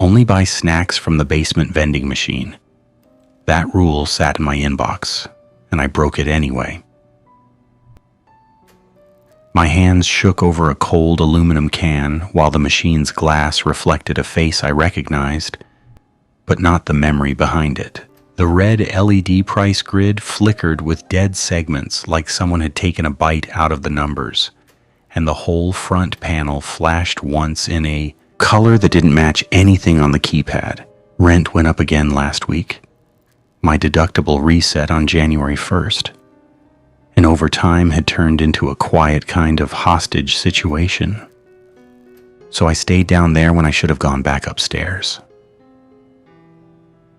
Only buy snacks from the basement vending machine. That rule sat in my inbox, and I broke it anyway. My hands shook over a cold aluminum can while the machine's glass reflected a face I recognized, but not the memory behind it. The red LED price grid flickered with dead segments like someone had taken a bite out of the numbers, and the whole front panel flashed once in a color that didn't match anything on the keypad. Rent went up again last week. My deductible reset on January 1st. And over time had turned into a quiet kind of hostage situation. So I stayed down there when I should have gone back upstairs.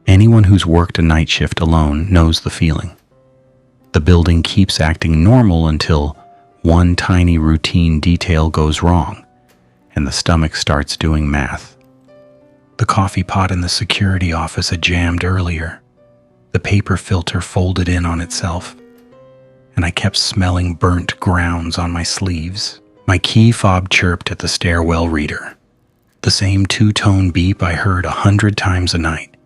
Anyone who's worked a night shift alone knows the feeling. The building keeps acting normal until one tiny routine detail goes wrong, and the stomach starts doing math. The coffee pot in the security office had jammed earlier. The paper filter folded in on itself, and I kept smelling burnt grounds on my sleeves. My key fob chirped at the stairwell reader, the same two-tone beep I heard 100 times a night,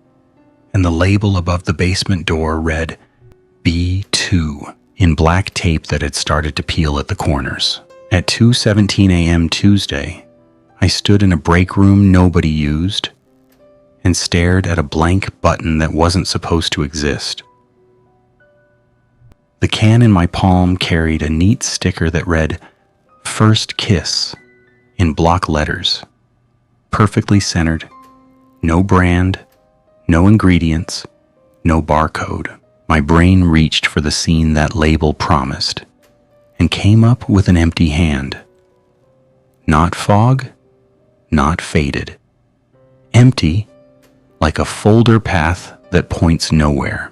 and the label above the basement door read B-2 in black tape that had started to peel at the corners. At 2:17 a.m. Tuesday, I stood in a break room nobody used and stared at a blank button that wasn't supposed to exist. The can in my palm carried a neat sticker that read, "First Kiss," in block letters, perfectly centered, no brand, no ingredients, no barcode. My brain reached for the scene that label promised and came up with an empty hand. Not fog, not faded. Empty, like a folder path that points nowhere.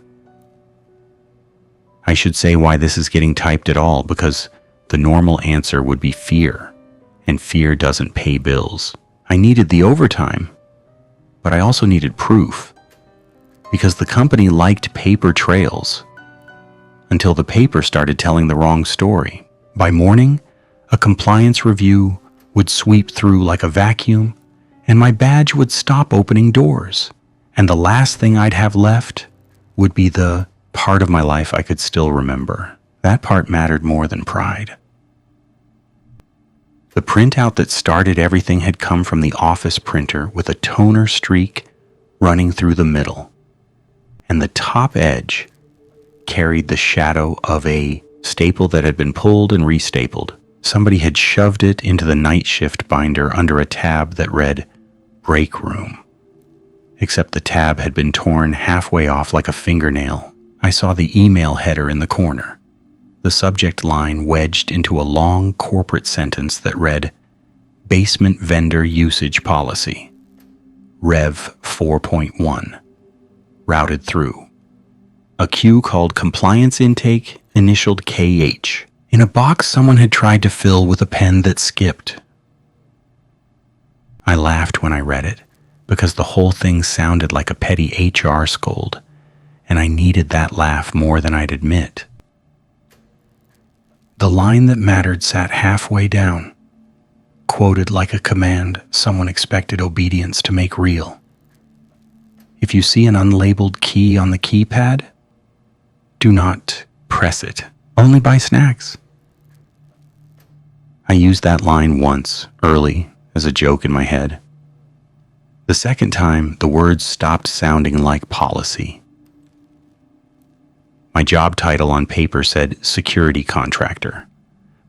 I should say why this is getting typed at all, because the normal answer would be fear, and fear doesn't pay bills. I needed the overtime, but I also needed proof, because the company liked paper trails, until the paper started telling the wrong story. By morning, a compliance review would sweep through like a vacuum, and my badge would stop opening doors, and the last thing I'd have left would be the part of my life I could still remember. That part mattered more than pride. The printout that started everything had come from the office printer with a toner streak running through the middle, and the top edge carried the shadow of a staple that had been pulled and restapled. Somebody had shoved it into the night shift binder under a tab that read "Break Room." Except the tab had been torn halfway off like a fingernail. I saw the email header in the corner, the subject line wedged into a long corporate sentence that read, "Basement Vendor Usage Policy, Rev 4.1, routed through." A queue called Compliance Intake, initialed KH, in a box someone had tried to fill with a pen that skipped. I laughed when I read it, because the whole thing sounded like a petty HR scold, and I needed that laugh more than I'd admit. The line that mattered sat halfway down, quoted like a command someone expected obedience to make real. If you see an unlabeled key on the keypad, do not press it. Only buy snacks. I used that line once, early, as a joke in my head. The second time, the words stopped sounding like policy. My job title on paper said security contractor,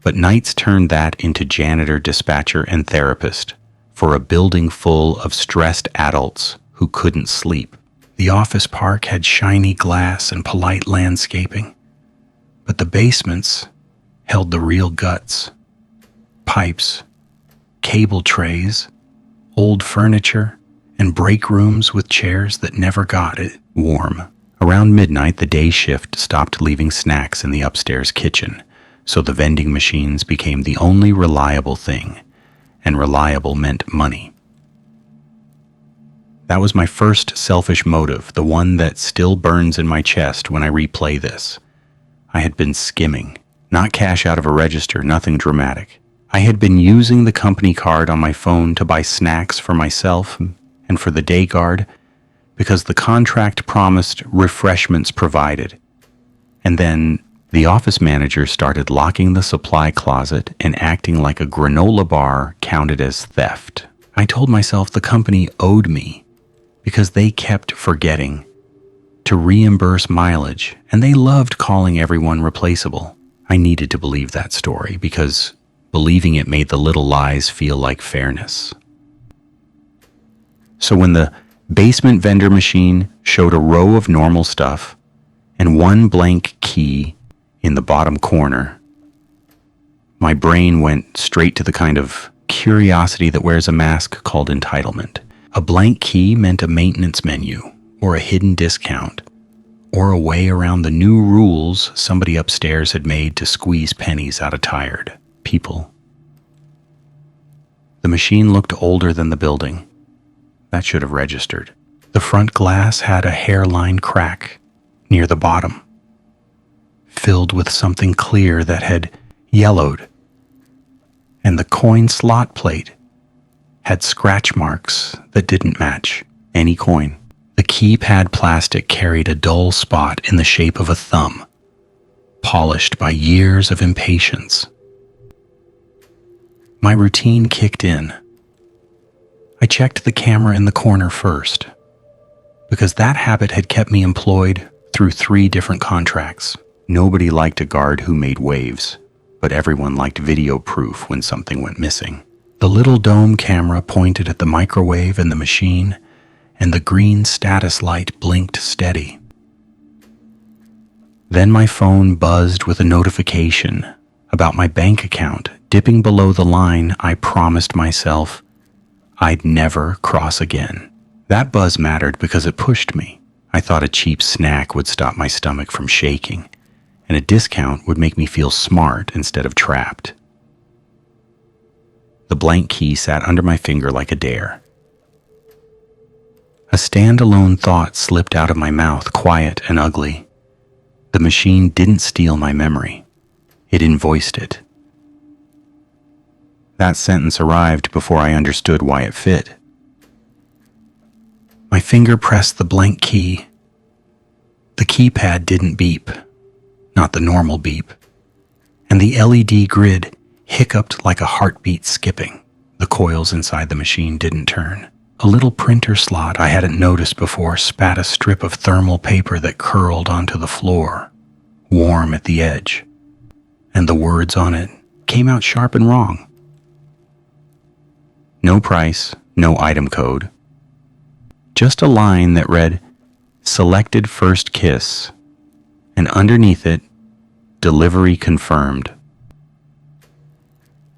but nights turned that into janitor, dispatcher, and therapist for a building full of stressed adults who couldn't sleep. The office park had shiny glass and polite landscaping, but the basements held the real guts. Pipes, cable trays, old furniture, and break rooms with chairs that never got it warm. Around midnight, the day shift stopped leaving snacks in the upstairs kitchen, so the vending machines became the only reliable thing, and reliable meant money. That was my first selfish motive, the one that still burns in my chest when I replay this. I had been skimming, not cash out of a register, nothing dramatic. I had been using the company card on my phone to buy snacks for myself and and for the day guard because the contract promised refreshments provided. And then the office manager started locking the supply closet and acting like a granola bar counted as theft. I told myself the company owed me because they kept forgetting to reimburse mileage, and they loved calling everyone replaceable. I needed to believe that story because believing it made the little lies feel like fairness. So when the basement vendor machine showed a row of normal stuff and one blank key in the bottom corner, my brain went straight to the kind of curiosity that wears a mask called entitlement. A blank key meant a maintenance menu, or a hidden discount, or a way around the new rules somebody upstairs had made to squeeze pennies out of tired people. The machine looked older than the building. That should have registered. The front glass had a hairline crack near the bottom, filled with something clear that had yellowed, and the coin slot plate had scratch marks that didn't match any coin. The keypad plastic carried a dull spot in the shape of a thumb, polished by years of impatience. My routine kicked in. I checked the camera in the corner first, because that habit had kept me employed through 3 different contracts. Nobody liked a guard who made waves, but everyone liked video proof when something went missing. The little dome camera pointed at the microwave and the machine, and the green status light blinked steady. Then my phone buzzed with a notification about my bank account dipping below the line I promised myself I'd never cross again. That buzz mattered because it pushed me. I thought a cheap snack would stop my stomach from shaking, and a discount would make me feel smart instead of trapped. The blank key sat under my finger like a dare. A standalone thought slipped out of my mouth, quiet and ugly. The machine didn't steal my memory. It invoiced it. That sentence arrived before I understood why it fit. My finger pressed the blank key. The keypad didn't beep, not the normal beep, and the LED grid hiccuped like a heartbeat skipping. The coils inside the machine didn't turn. A little printer slot I hadn't noticed before spat a strip of thermal paper that curled onto the floor, warm at the edge, and the words on it came out sharp and wrong. No price, no item code. Just a line that read, "Selected first kiss," and underneath it, "Delivery confirmed."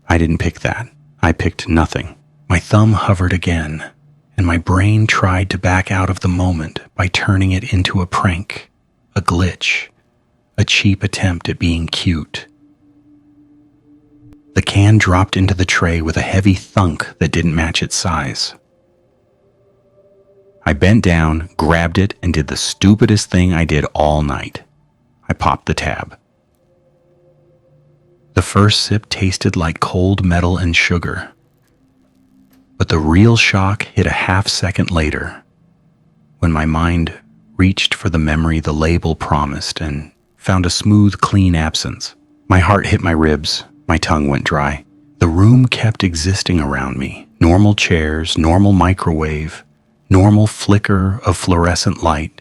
I didn't pick that. I picked nothing. My thumb hovered again, and my brain tried to back out of the moment by turning it into a prank, a glitch, a cheap attempt at being cute. The can dropped into the tray with a heavy thunk that didn't match its size. I bent down, grabbed it, and did the stupidest thing I did all night. I popped the tab. The first sip tasted like cold metal and sugar, but the real shock hit a half-second later, when my mind reached for the memory the label promised and found a smooth, clean absence. My heart hit my ribs, my tongue went dry. The room kept existing around me. Normal chairs, normal microwave, normal flicker of fluorescent light,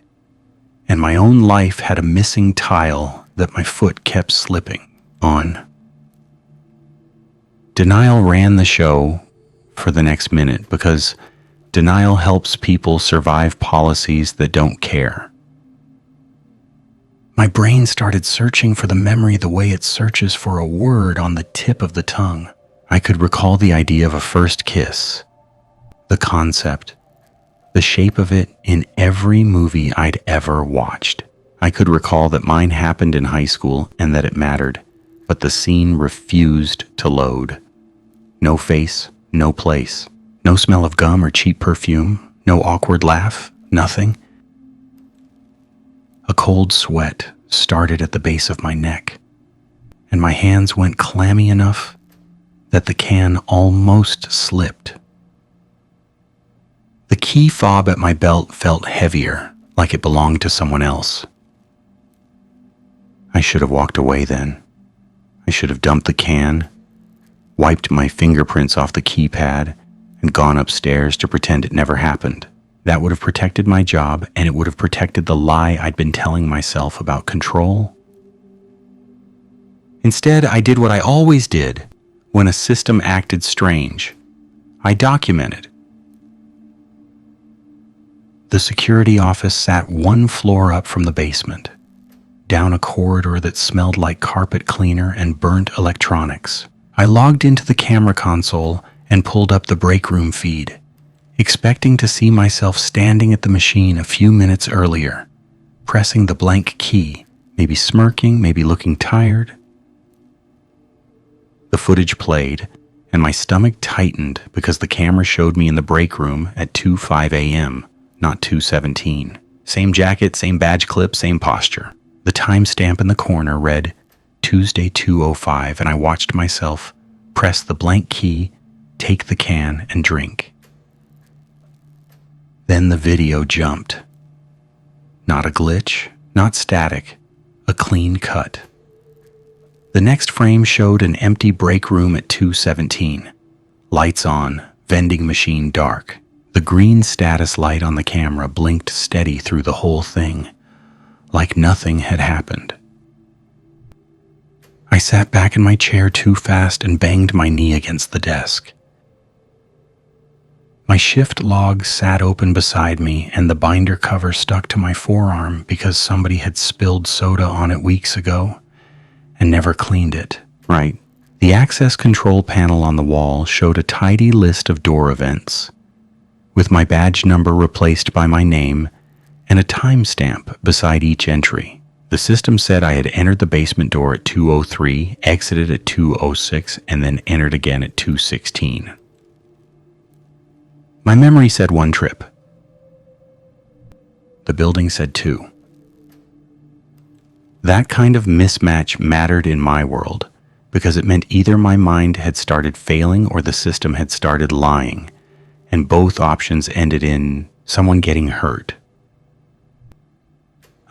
and my own life had a missing tile that my foot kept slipping on. Denial ran the show for the next minute because denial helps people survive policies that don't care. My brain started searching for the memory the way it searches for a word on the tip of the tongue. I could recall the idea of a first kiss, the concept, the shape of it in every movie I'd ever watched. I could recall that mine happened in high school and that it mattered, but the scene refused to load. No face, no place, no smell of gum or cheap perfume, no awkward laugh, nothing. A cold sweat started at the base of my neck, and my hands went clammy enough that the can almost slipped. The key fob at my belt felt heavier, like it belonged to someone else. I should have walked away then. I should have dumped the can, wiped my fingerprints off the keypad, and gone upstairs to pretend it never happened. That would have protected my job, and it would have protected the lie I'd been telling myself about control. Instead, I did what I always did when a system acted strange. I documented. The security office sat one floor up from the basement, down a corridor that smelled like carpet cleaner and burnt electronics. I logged into the camera console and pulled up the break room feed, expecting to see myself standing at the machine a few minutes earlier, pressing the blank key, maybe smirking, maybe looking tired. The footage played, and my stomach tightened because the camera showed me in the break room at 2:05 a.m., not 2:17. Same jacket, same badge clip, same posture. The timestamp in the corner read Tuesday 2:05, and I watched myself press the blank key, take the can, and drink. Then the video jumped. Not a glitch, not static, a clean cut. The next frame showed an empty break room at 2:17. Lights on, vending machine dark. The green status light on the camera blinked steady through the whole thing, like nothing had happened. I sat back in my chair too fast and banged my knee against the desk. My shift log sat open beside me, and the binder cover stuck to my forearm because somebody had spilled soda on it weeks ago and never cleaned it. Right. The access control panel on the wall showed a tidy list of door events, with my badge number replaced by my name and a timestamp beside each entry. The system said I had entered the basement door at 2:03, exited at 2:06, and then entered again at 2:16. My memory said 1 trip. The building said 2. That kind of mismatch mattered in my world because it meant either my mind had started failing or the system had started lying, and both options ended in someone getting hurt.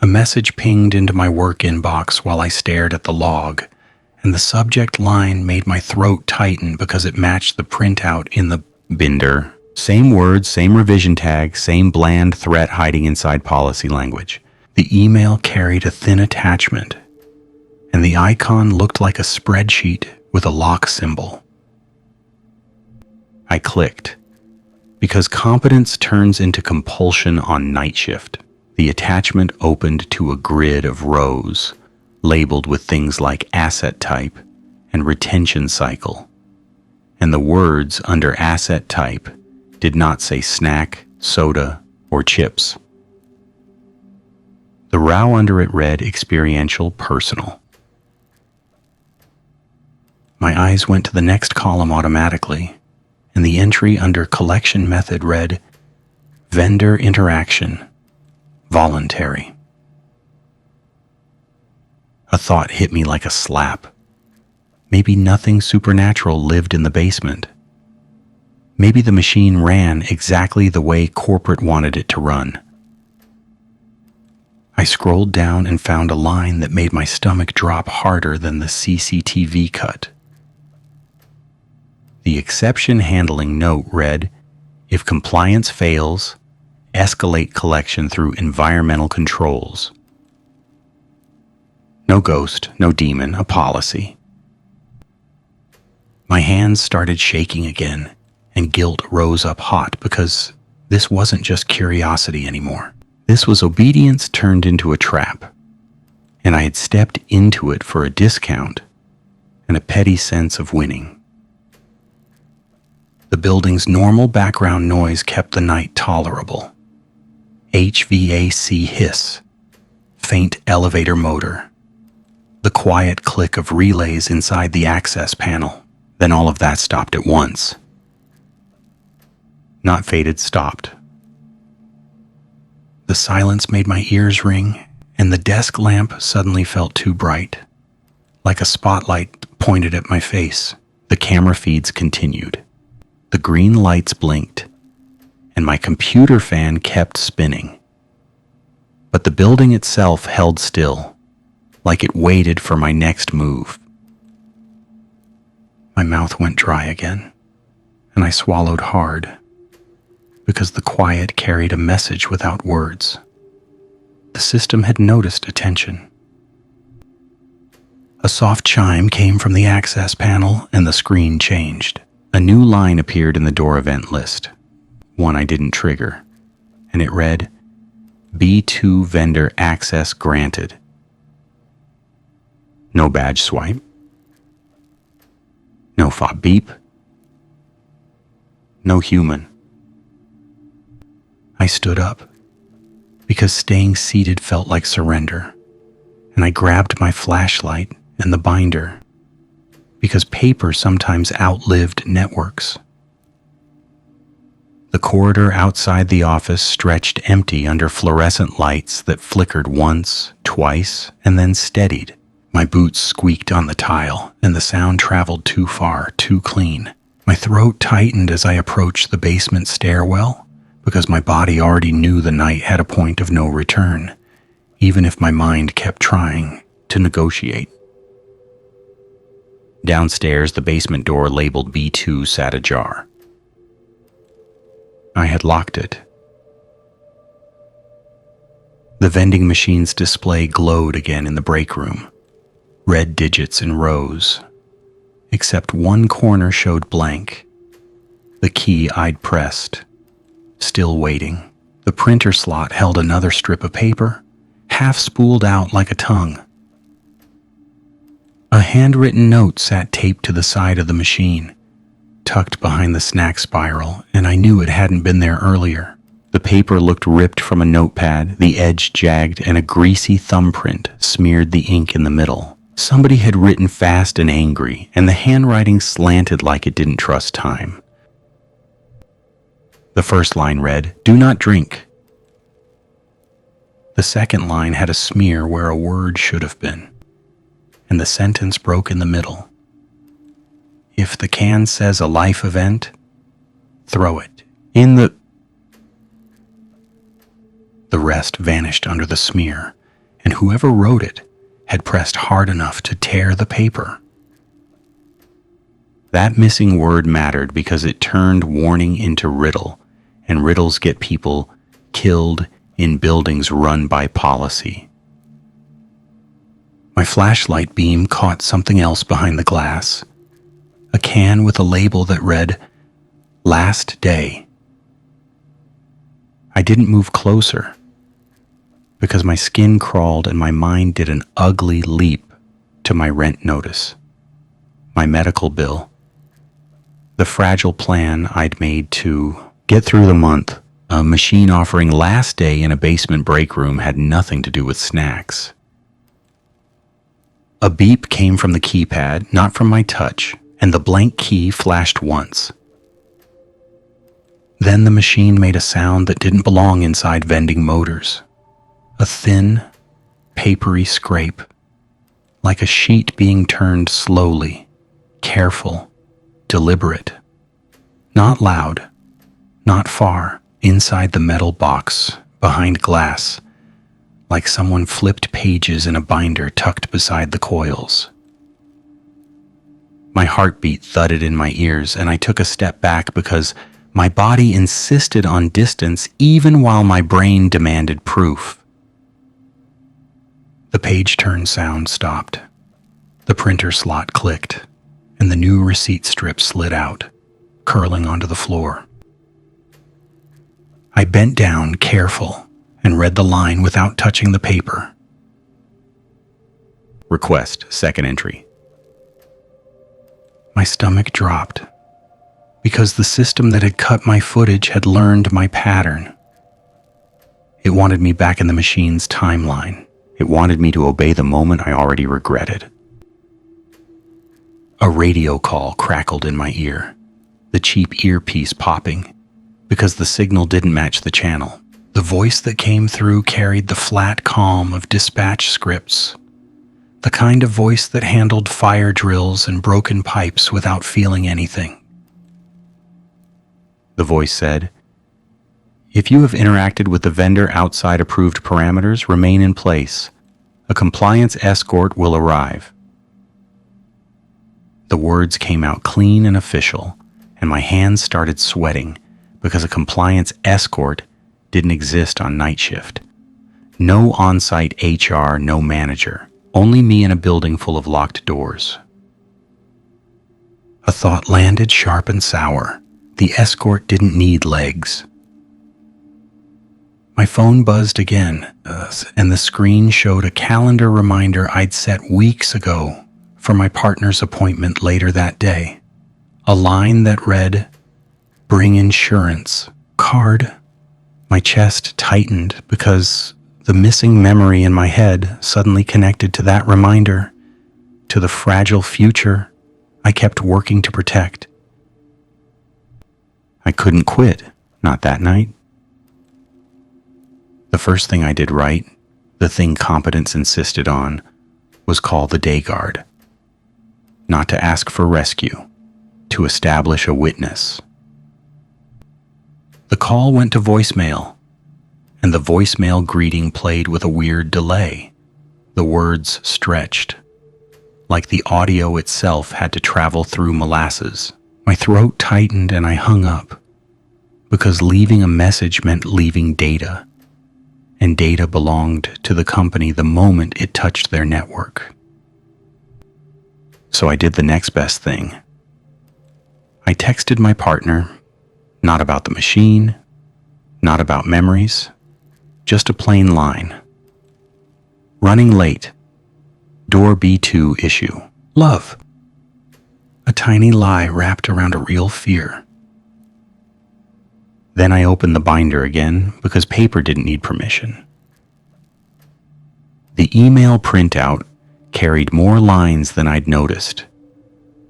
A message pinged into my work inbox while I stared at the log, and the subject line made my throat tighten because it matched the printout in the binder. Same words, same revision tag, same bland threat hiding inside policy language. The email carried a thin attachment, and the icon looked like a spreadsheet with a lock symbol. I clicked, because competence turns into compulsion on night shift. The attachment opened to a grid of rows, labeled with things like asset type and retention cycle, and the words under asset type did not say snack, soda, or chips. The row under it read experiential personal. My eyes went to the next column automatically, and the entry under collection method read vendor interaction, voluntary. A thought hit me like a slap. Maybe nothing supernatural lived in the basement. Maybe the machine ran exactly the way corporate wanted it to run. I scrolled down and found a line that made my stomach drop harder than the CCTV cut. The exception handling note read, if compliance fails, escalate collection through environmental controls. No ghost, no demon, a policy. My hands started shaking again, and guilt rose up hot because this wasn't just curiosity anymore. This was obedience turned into a trap, and I had stepped into it for a discount and a petty sense of winning. The building's normal background noise kept the night tolerable. HVAC hiss, faint elevator motor, the quiet click of relays inside the access panel. Then all of that stopped at once. Not faded, stopped. The silence made my ears ring, and the desk lamp suddenly felt too bright, like a spotlight pointed at my face. The camera feeds continued. The green lights blinked, and my computer fan kept spinning. But the building itself held still, like it waited for my next move. My mouth went dry again, and I swallowed hard, because the quiet carried a message without words. The system had noticed attention. A soft chime came from the access panel, and the screen changed. A new line appeared in the door event list, one I didn't trigger, and it read, B-2 vendor access granted. No badge swipe. No fob beep. No human. I stood up, because staying seated felt like surrender, and I grabbed my flashlight and the binder, because paper sometimes outlived networks. The corridor outside the office stretched empty under fluorescent lights that flickered once, twice, and then steadied. My boots squeaked on the tile, and the sound traveled too far, too clean. My throat tightened as I approached the basement stairwell, because my body already knew the night had a point of no return, even if my mind kept trying to negotiate. Downstairs, the basement door labeled B2 sat ajar. I had locked it. The vending machine's display glowed again in the break room, red digits in rows, except one corner showed blank, the key I'd pressed, still waiting. The printer slot held another strip of paper, half spooled out like a tongue. A handwritten note sat taped to the side of the machine, tucked behind the snack spiral, and I knew it hadn't been there earlier. The paper looked ripped from a notepad, the edge jagged, and a greasy thumbprint smeared the ink in the middle. Somebody had written fast and angry, and the handwriting slanted like it didn't trust time. The first line read, "Do not drink." The second line had a smear where a word should have been, and the sentence broke in the middle. "If the can says a life event, throw it in the..." The rest vanished under the smear, and whoever wrote it had pressed hard enough to tear the paper. That missing word mattered because it turned warning into riddle, and riddles get people killed in buildings run by policy. My flashlight beam caught something else behind the glass, a can with a label that read, "Last Day." I didn't move closer, because my skin crawled and my mind did an ugly leap to my rent notice, my medical bill, the fragile plan I'd made to get through the month. A machine offering Last Day in a basement break room had nothing to do with snacks. A beep came from the keypad, not from my touch, and the blank key flashed once. Then the machine made a sound that didn't belong inside vending motors. A thin, papery scrape, like a sheet being turned slowly, careful, deliberate. Not loud, not far, inside the metal box, behind glass, like someone flipped pages in a binder tucked beside the coils. My heartbeat thudded in my ears, and I took a step back because my body insisted on distance even while my brain demanded proof. The page turn sound stopped. The printer slot clicked, and the new receipt strip slid out, curling onto the floor. I bent down, careful, and read the line without touching the paper. Request, second entry. My stomach dropped, because the system that had cut my footage had learned my pattern. It wanted me back in the machine's timeline. It wanted me to obey the moment I already regretted. A radio call crackled in my ear, the cheap earpiece popping, because the signal didn't match the channel. The voice that came through carried the flat calm of dispatch scripts, the kind of voice that handled fire drills and broken pipes without feeling anything. The voice said, If you have interacted with the vendor outside approved parameters, remain in place. A compliance escort will arrive. The words came out clean and official, and my hands started sweating because a compliance escort didn't exist on night shift. No on-site HR, no manager. Only me in a building full of locked doors. A thought landed sharp and sour. The escort didn't need legs. My phone buzzed again, and the screen showed a calendar reminder I'd set weeks ago for my partner's appointment later that day. A line that read, "Bring insurance card." My chest tightened because the missing memory in my head suddenly connected to that reminder, to the fragile future I kept working to protect. I couldn't quit, not that night. The first thing I did right, the thing competence insisted on, was call the day guard. Not to ask for rescue, to establish a witness. The call went to voicemail, and the voicemail greeting played with a weird delay. The words stretched, like the audio itself had to travel through molasses. My throat tightened and I hung up, because leaving a message meant leaving data, and data belonged to the company the moment it touched their network. So I did the next best thing. I texted my partner, not about the machine, not about memories, just a plain line. Running late. Door B-2 issue. Love. A tiny lie wrapped around a real fear. Then I opened the binder again because paper didn't need permission. The email printout carried more lines than I'd noticed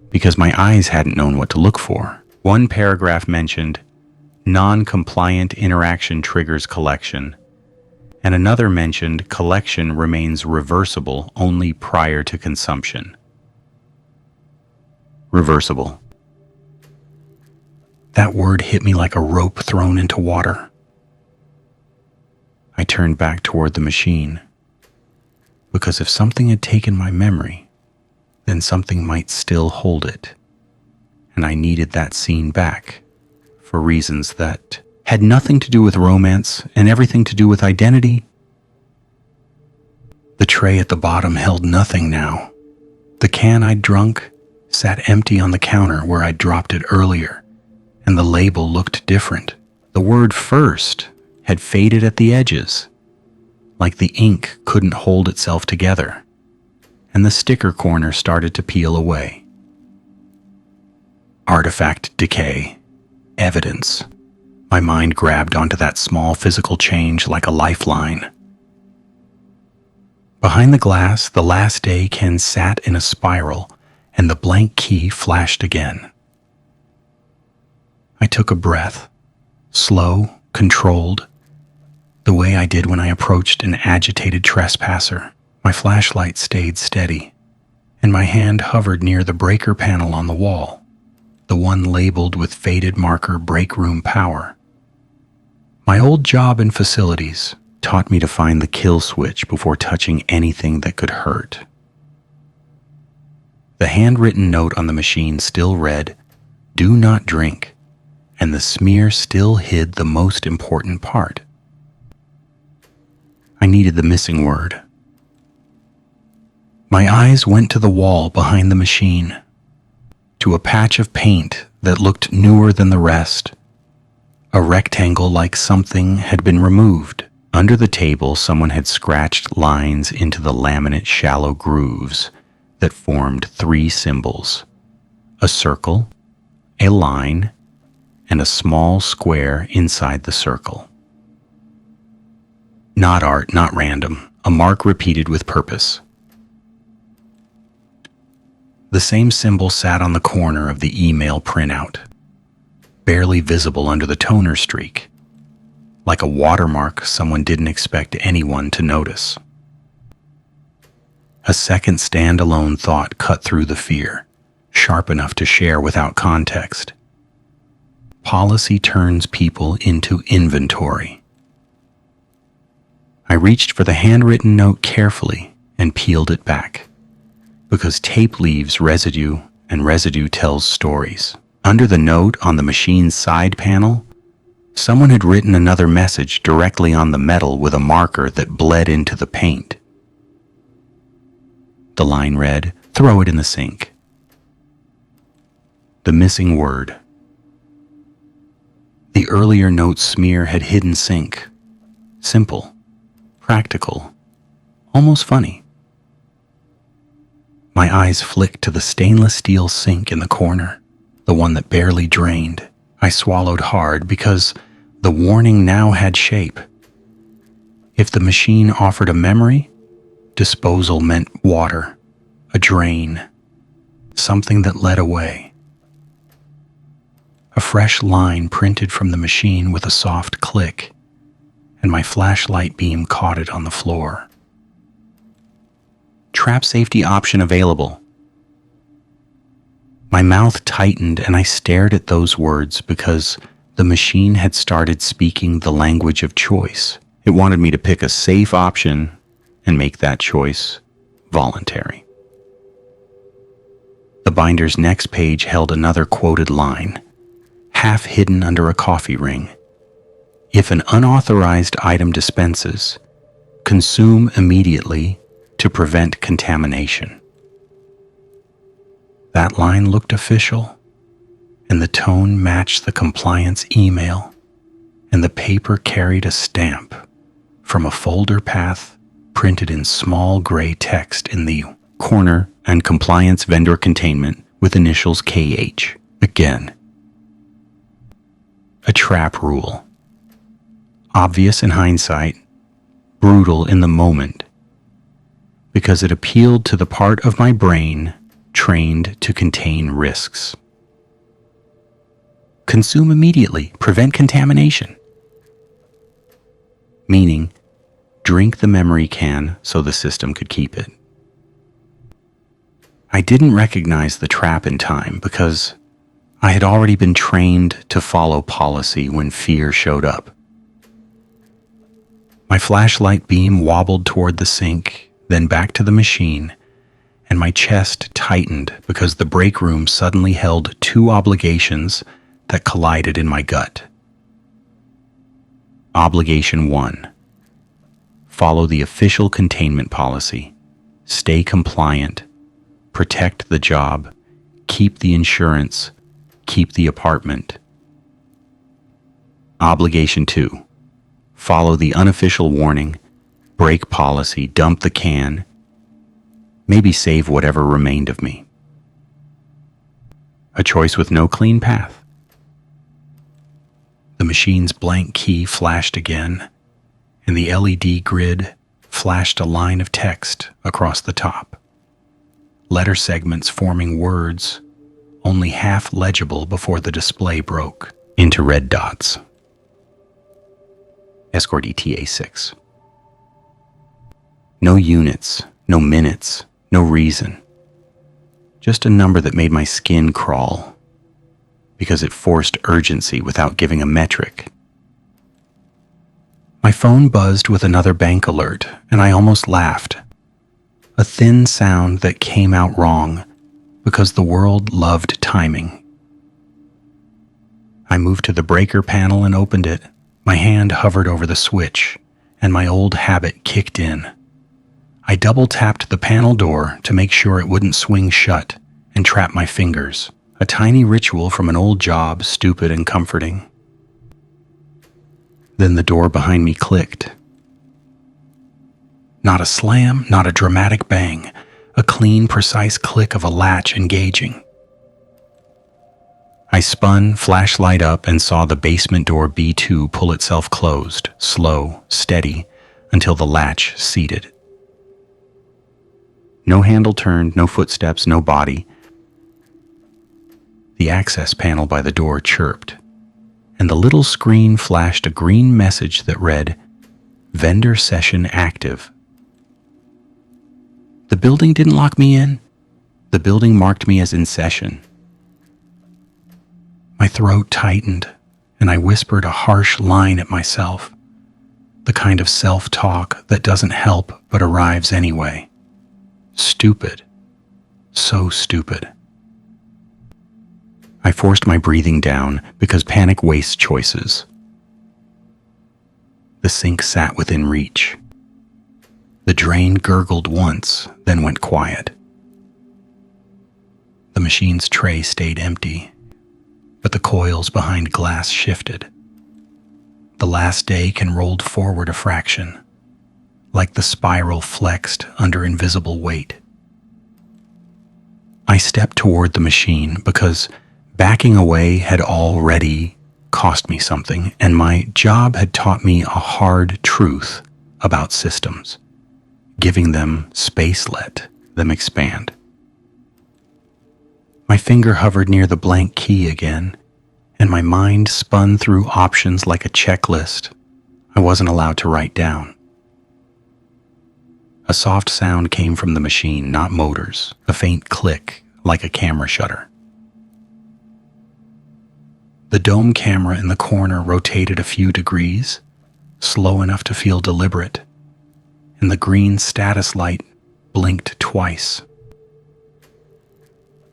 because my eyes hadn't known what to look for. One paragraph mentioned non-compliant interaction triggers collection, and another mentioned collection remains reversible only prior to consumption. Reversible. That word hit me like a rope thrown into water. I turned back toward the machine, because if something had taken my memory, then something might still hold it, and I needed that scene back for reasons that had nothing to do with romance and everything to do with identity. The tray at the bottom held nothing now. The can I'd drunk sat empty on the counter where I'd dropped it earlier, and the label looked different. The word "first" had faded at the edges, like the ink couldn't hold itself together, and the sticker corner started to peel away. Artifact decay. Evidence. My mind grabbed onto that small physical change like a lifeline. Behind the glass, the last day can sat in a spiral, and the blank key flashed again. I took a breath, slow, controlled, the way I did when I approached an agitated trespasser. My flashlight stayed steady, and my hand hovered near the breaker panel on the wall, the one labeled with faded marker "break room power." My old job in facilities taught me to find the kill switch before touching anything that could hurt. The handwritten note on the machine still read, "Do not drink," and the smear still hid the most important part. I needed the missing word. My eyes went to the wall behind the machine, to a patch of paint that looked newer than the rest. A rectangle like something had been removed. Under the table, someone had scratched lines into the laminate shallow grooves that formed three symbols: a circle, a line, and a small square inside the circle. Not art, not random, a mark repeated with purpose. The same symbol sat on the corner of the email printout, barely visible under the toner streak, like a watermark someone didn't expect anyone to notice. A second standalone thought cut through the fear, sharp enough to share without context. Policy turns people into inventory. I reached for the handwritten note carefully and peeled it back, because tape leaves residue and residue tells stories. Under the note on the machine's side panel, someone had written another message directly on the metal with a marker that bled into the paint. The line read, "Throw it in the sink." The missing word. The earlier note smear had hidden sink. Simple, practical, almost funny. My eyes flicked to the stainless steel sink in the corner, the one that barely drained. I swallowed hard because the warning now had shape. If the machine offered a memory, disposal meant water, a drain, something that led away. A fresh line printed from the machine with a soft click, and my flashlight beam caught it on the floor. Trap safety option available. My mouth tightened and I stared at those words because the machine had started speaking the language of choice. It wanted me to pick a safe option and make that choice voluntary. The binder's next page held another quoted line, half hidden under a coffee ring. If an unauthorized item dispenses, consume immediately to prevent contamination. That line looked official, and the tone matched the compliance email, and the paper carried a stamp from a folder path printed in small gray text in the corner and compliance vendor containment with initials KH. Again, a trap rule. Obvious in hindsight, brutal in the moment, because it appealed to the part of my brain trained to contain risks. Consume immediately, prevent contamination. Meaning, drink the memory can so the system could keep it. I didn't recognize the trap in time because I had already been trained to follow policy when fear showed up. My flashlight beam wobbled toward the sink, then back to the machine, and my chest tightened because the break room suddenly held two obligations that collided in my gut. Obligation 1. Follow the official containment policy. Stay compliant. Protect the job. Keep the insurance. Keep the apartment. Obligation 2. Follow the unofficial warning. Break policy. Dump the can. Maybe save whatever remained of me. A choice with no clean path. The machine's blank key flashed again, and the LED grid flashed a line of text across the top. Letter segments forming words, only half legible before the display broke into red dots. Escort ETA 6. No units, no minutes, no reason. Just a number that made my skin crawl, because it forced urgency without giving a metric. My phone buzzed with another bank alert, and I almost laughed. A thin sound that came out wrong, because the world loved timing. I moved to the breaker panel and opened it. My hand hovered over the switch, and my old habit kicked in. I double-tapped the panel door to make sure it wouldn't swing shut and trap my fingers. A tiny ritual from an old job, stupid and comforting. Then the door behind me clicked. Not a slam, not a dramatic bang, a clean, precise click of a latch engaging. I spun, flashlight up, and saw the basement door B-2 pull itself closed, slow, steady, until the latch seated. No handle turned, no footsteps, no body. The access panel by the door chirped, and the little screen flashed a green message that read, "Vendor session active." The building didn't lock me in. The building marked me as in session. My throat tightened, and I whispered a harsh line at myself, the kind of self-talk that doesn't help but arrives anyway. Stupid. So stupid. I forced my breathing down because panic wastes choices. The sink sat within reach. The drain gurgled once, then went quiet. The machine's tray stayed empty, but the coils behind glass shifted. The last day can rolled forward a fraction, like the spiral flexed under invisible weight. I stepped toward the machine because backing away had already cost me something, and my job had taught me a hard truth about systems. Giving them space let them expand. My finger hovered near the blank key again, and my mind spun through options like a checklist I wasn't allowed to write down. A soft sound came from the machine, not motors, a faint click like a camera shutter. The dome camera in the corner rotated a few degrees, slow enough to feel deliberate, and the green status light blinked twice.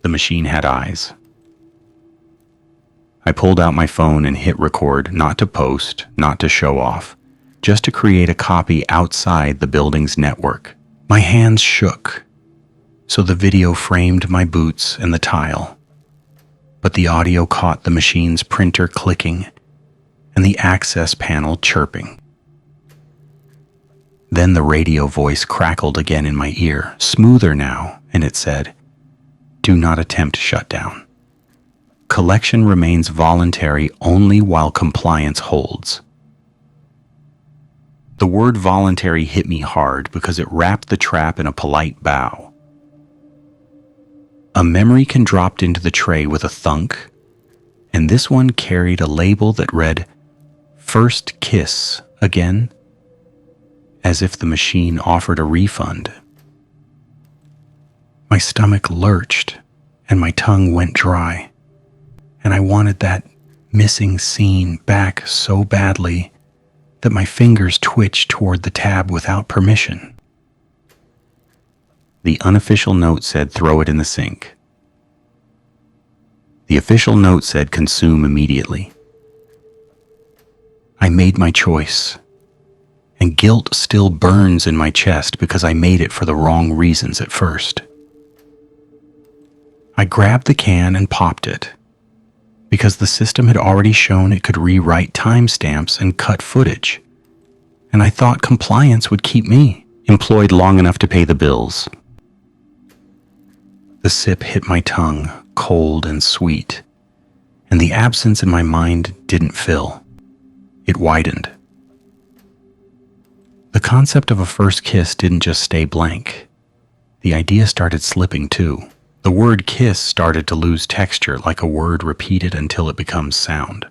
The machine had eyes. I pulled out my phone and hit record, not to post, not to show off, just to create a copy outside the building's network. My hands shook, so the video framed my boots and the tile, but the audio caught the machine's printer clicking and the access panel chirping. Then the radio voice crackled again in my ear, smoother now, and it said, "Do not attempt shutdown. Collection remains voluntary only while compliance holds." The word voluntary hit me hard because it wrapped the trap in a polite bow. A memory can drop into the tray with a thunk, and this one carried a label that read, "First kiss again," as if the machine offered a refund. My stomach lurched and my tongue went dry, and I wanted that missing scene back so badly that my fingers twitched toward the tab without permission. The unofficial note said throw it in the sink. The official note said consume immediately. I made my choice, and guilt still burns in my chest because I made it for the wrong reasons at first. I grabbed the can and popped it, because the system had already shown it could rewrite timestamps and cut footage, and I thought compliance would keep me employed long enough to pay the bills. The sip hit my tongue, cold and sweet, and the absence in my mind didn't fill. It widened. The concept of a first kiss didn't just stay blank. The idea started slipping too. The word kiss started to lose texture like a word repeated until it becomes sound.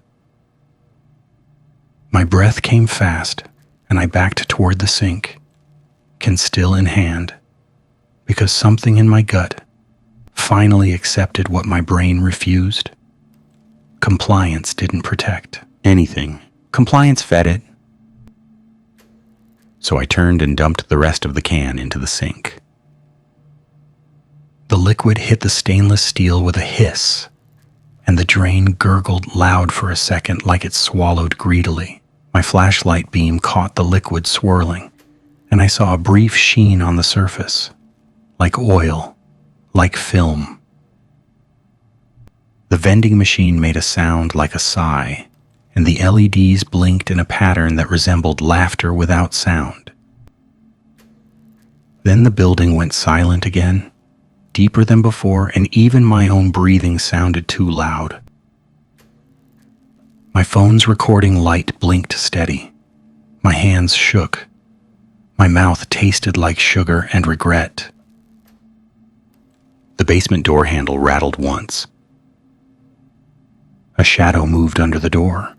My breath came fast, and I backed toward the sink, can still in hand, because something in my gut finally accepted what my brain refused. Compliance didn't protect anything. Compliance fed it. So I turned and dumped the rest of the can into the sink. The liquid hit the stainless steel with a hiss, and the drain gurgled loud for a second like it swallowed greedily. My flashlight beam caught the liquid swirling, and I saw a brief sheen on the surface, like oil, like film. The vending machine made a sound like a sigh, and the LEDs blinked in a pattern that resembled laughter without sound. Then the building went silent again, deeper than before, and even my own breathing sounded too loud. My phone's recording light blinked steady. My hands shook. My mouth tasted like sugar and regret. The basement door handle rattled once. A shadow moved under the door.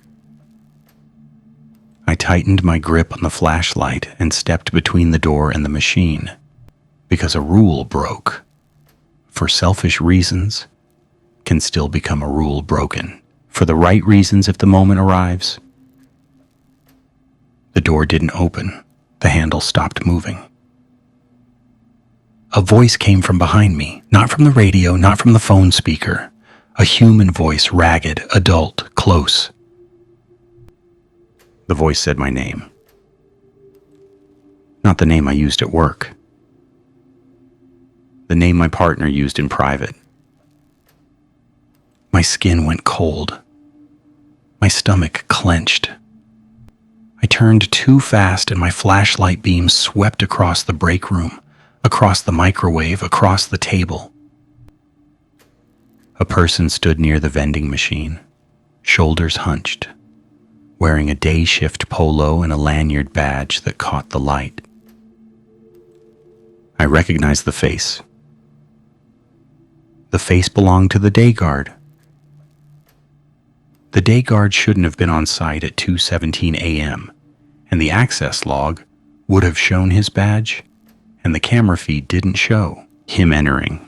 I tightened my grip on the flashlight and stepped between the door and the machine, because a rule broke. For selfish reasons, can still become a rule broken. For the right reasons if the moment arrives. The door didn't open. The handle stopped moving. A voice came from behind me, not from the radio, not from the phone speaker. A human voice, ragged, adult, close. The voice said my name. Not the name I used at work. The name my partner used in private. My skin went cold. My stomach clenched. I turned too fast and my flashlight beam swept across the break room, across the microwave, across the table. A person stood near the vending machine, shoulders hunched, wearing a day shift polo and a lanyard badge that caught the light. I recognized the face. The face belonged to the day guard. The day guard shouldn't have been on site at 2:17 a.m., and the access log would have shown his badge, and the camera feed didn't show him entering.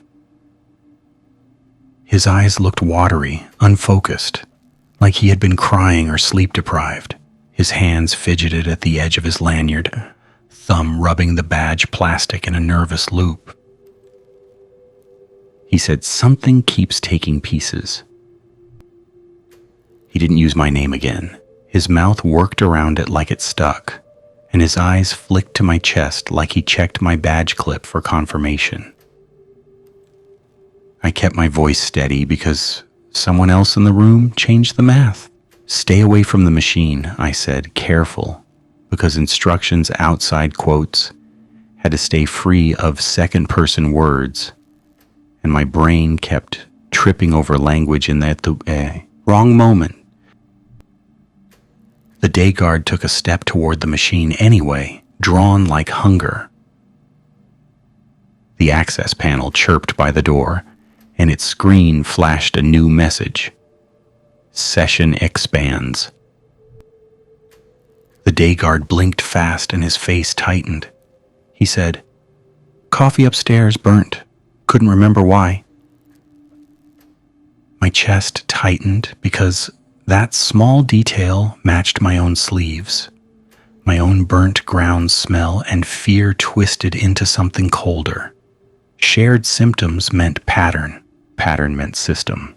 His eyes looked watery, unfocused, like he had been crying or sleep-deprived. His hands fidgeted at the edge of his lanyard, thumb rubbing the badge plastic in a nervous loop. He said, "Something keeps taking pieces." He didn't use my name again. His mouth worked around it like it stuck, and his eyes flicked to my chest like he checked my badge clip for confirmation. I kept my voice steady because someone else in the room changed the math. "Stay away from the machine," I said, careful, because instructions outside quotes had to stay free of second-person words, and my brain kept tripping over language in that wrong moment. The day guard took a step toward the machine anyway, drawn like hunger. The access panel chirped by the door, and its screen flashed a new message. "Session expands." The day guard blinked fast and his face tightened. He said, "Coffee upstairs burnt. Couldn't remember why." My chest tightened because that small detail matched my own sleeves, my own burnt ground smell, and fear twisted into something colder. Shared symptoms meant pattern. Pattern meant system.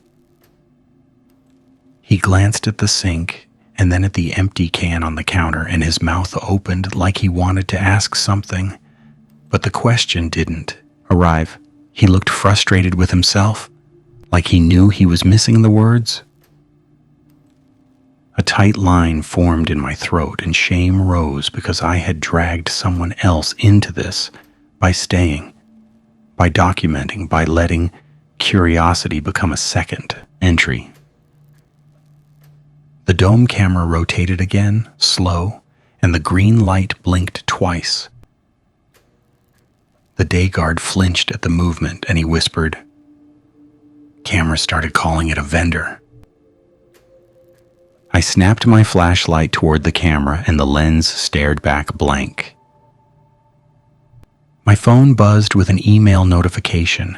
He glanced at the sink and then at the empty can on the counter, and his mouth opened like he wanted to ask something, but the question didn't arrive. He looked frustrated with himself, like he knew he was missing the words. A tight line formed in my throat, and shame rose because I had dragged someone else into this by staying, by documenting, by letting curiosity become a second entry. The dome camera rotated again, slow, and the green light blinked twice. The day guard flinched at the movement, and he whispered. Camera started calling it a vendor. I snapped my flashlight toward the camera, and the lens stared back blank. My phone buzzed with an email notification,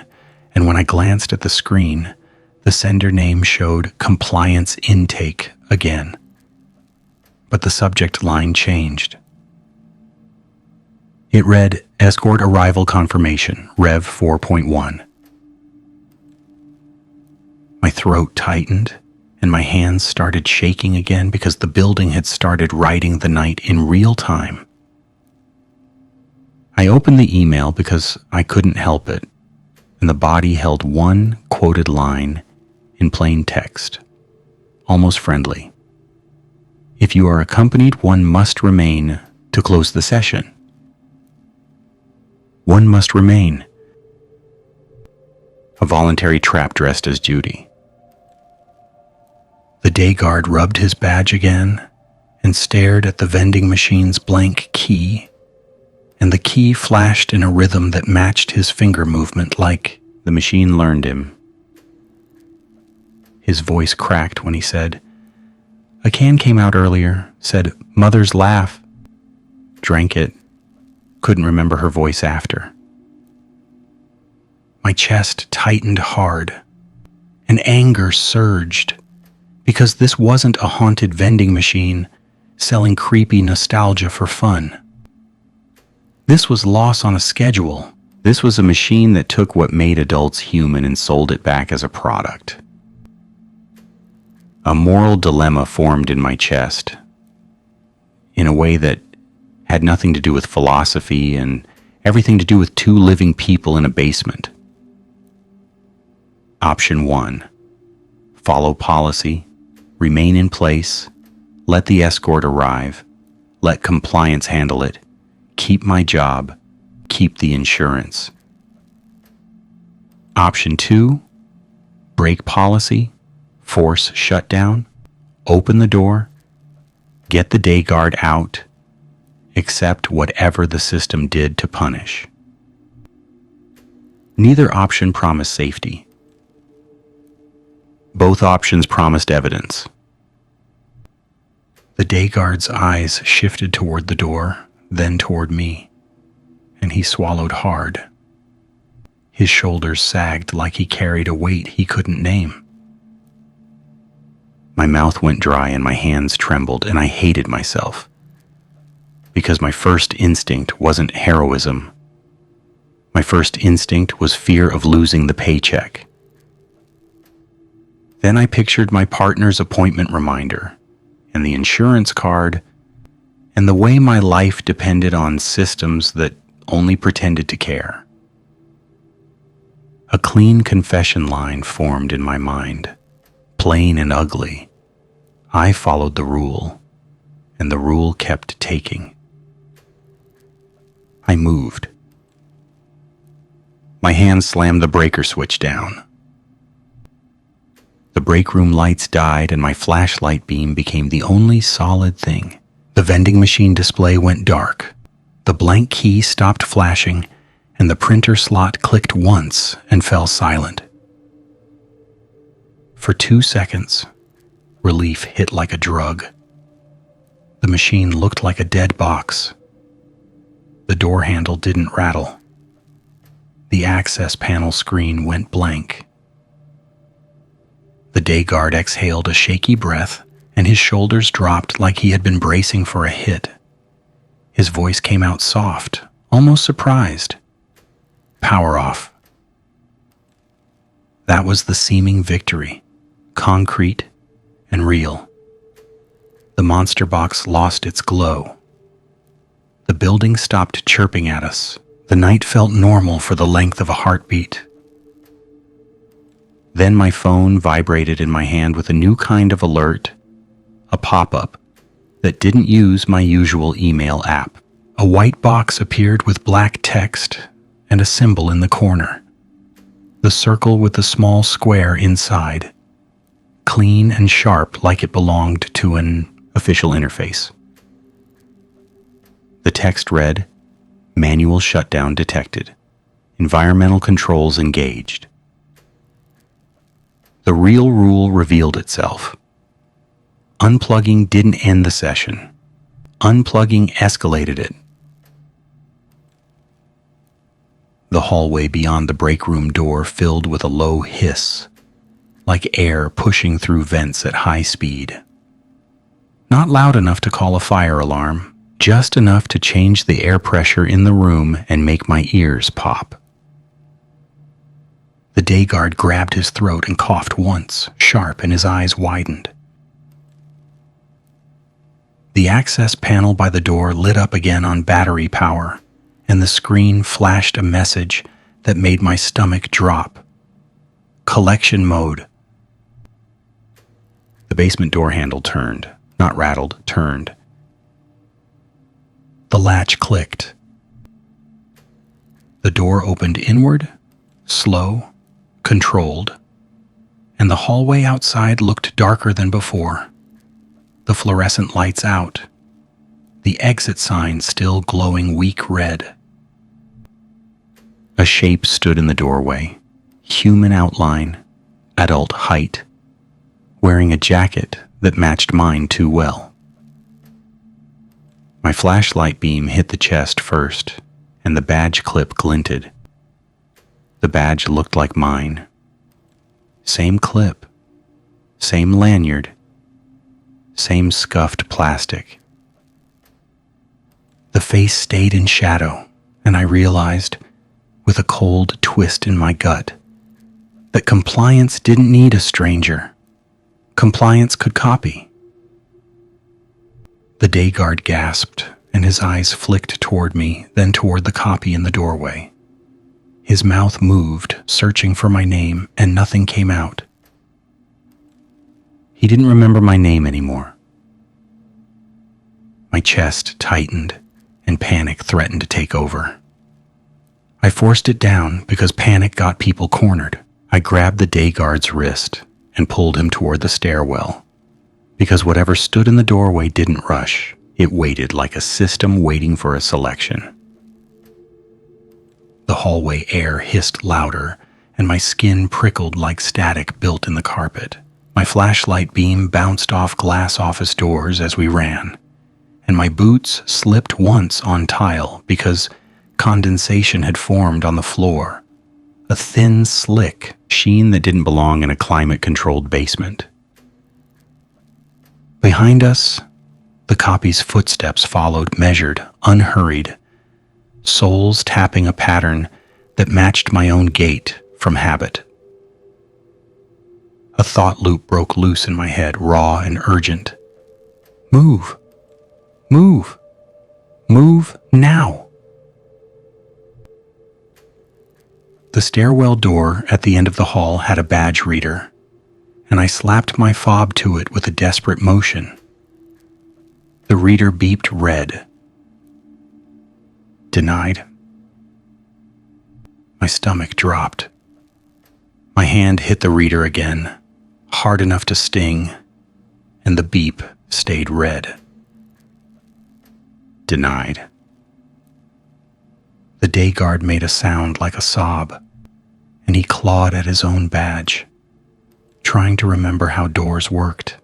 and when I glanced at the screen, the sender name showed compliance intake again. But the subject line changed. It read, Escort Arrival Confirmation, Rev 4.1. My throat tightened, and my hands started shaking again because the building had started writing the night in real time. I opened the email because I couldn't help it, and the body held one quoted line in plain text, almost friendly. If you are accompanied, one must remain to close the session. One must remain. A voluntary trap dressed as Judy. The day guard rubbed his badge again and stared at the vending machine's blank key, and the key flashed in a rhythm that matched his finger movement like the machine learned him. His voice cracked when he said, A can came out earlier, said, Mother's laugh. Drank it. Couldn't remember her voice after. My chest tightened hard, and anger surged, Because this wasn't a haunted vending machine selling creepy nostalgia for fun. This was loss on a schedule. This was a machine that took what made adults human and sold it back as a product. A moral dilemma formed in my chest, in a way that had nothing to do with philosophy and everything to do with two living people in a basement. Option 1. Follow policy, remain in place, let the escort arrive, let compliance handle it, keep my job, keep the insurance. Option 2. Break policy, force shutdown, open the door, get the day guard out, accept whatever the system did to punish. Neither option promised safety. Both options promised evidence. The day guard's eyes shifted toward the door, then toward me, and he swallowed hard. His shoulders sagged like he carried a weight he couldn't name. My mouth went dry and my hands trembled, and I hated myself. Because my first instinct wasn't heroism. My first instinct was fear of losing the paycheck. Then I pictured my partner's appointment reminder, and the insurance card, and the way my life depended on systems that only pretended to care. A clean confession line formed in my mind, plain and ugly. I followed the rule, and the rule kept taking. I moved. My hand slammed the breaker switch down. The break room lights died, and my flashlight beam became the only solid thing. The vending machine display went dark. The blank key stopped flashing, and the printer slot clicked once and fell silent. For 2 seconds, relief hit like a drug. The machine looked like a dead box. The door handle didn't rattle. The access panel screen went blank. The day guard exhaled a shaky breath, and his shoulders dropped like he had been bracing for a hit. His voice came out soft, almost surprised. Power off. That was the seeming victory, concrete and real. The monster box lost its glow. The building stopped chirping at us. The night felt normal for the length of a heartbeat. Then my phone vibrated in my hand with a new kind of alert, a pop-up that didn't use my usual email app. A white box appeared with black text and a symbol in the corner. The circle with the small square inside, clean and sharp like it belonged to an official interface. The text read, "Manual shutdown detected. Environmental controls engaged." The real rule revealed itself. Unplugging didn't end the session. Unplugging escalated it. The hallway beyond the break room door filled with a low hiss, like air pushing through vents at high speed. Not loud enough to call a fire alarm, just enough to change the air pressure in the room and make my ears pop. The day guard grabbed his throat and coughed once, sharp, and his eyes widened. The access panel by the door lit up again on battery power, and the screen flashed a message that made my stomach drop. Collection mode. The basement door handle turned, not rattled, turned. The latch clicked. The door opened inward, slow, controlled, and the hallway outside looked darker than before. The fluorescent lights out, the exit sign still glowing weak red. A shape stood in the doorway, human outline, adult height, wearing a jacket that matched mine too well. My flashlight beam hit the chest first, and the badge clip glinted. The badge looked like mine. Same clip, same lanyard, same scuffed plastic. The face stayed in shadow, and I realized, with a cold twist in my gut, that compliance didn't need a stranger. Compliance could copy. The day guard gasped, and his eyes flicked toward me, then toward the copy in the doorway. His mouth moved, searching for my name, and nothing came out. He didn't remember my name anymore. My chest tightened, and panic threatened to take over. I forced it down because panic got people cornered. I grabbed the day guard's wrist and pulled him toward the stairwell, because whatever stood in the doorway didn't rush. It waited like a system waiting for a selection. The hallway air hissed louder, and my skin prickled like static built in the carpet. My flashlight beam bounced off glass office doors as we ran, and my boots slipped once on tile because condensation had formed on the floor, a thin, slick sheen that didn't belong in a climate-controlled basement. Behind us, the copy's footsteps followed, measured, unhurried, soles tapping a pattern that matched my own gait from habit. A thought loop broke loose in my head, raw and urgent. Move! Move! Move now! The stairwell door at the end of the hall had a badge reader, and I slapped my fob to it with a desperate motion. The reader beeped red. Denied. My stomach dropped. My hand hit the reader again, hard enough to sting, and the beep stayed red. Denied. The day guard made a sound like a sob, and he clawed at his own badge, trying to remember how doors worked,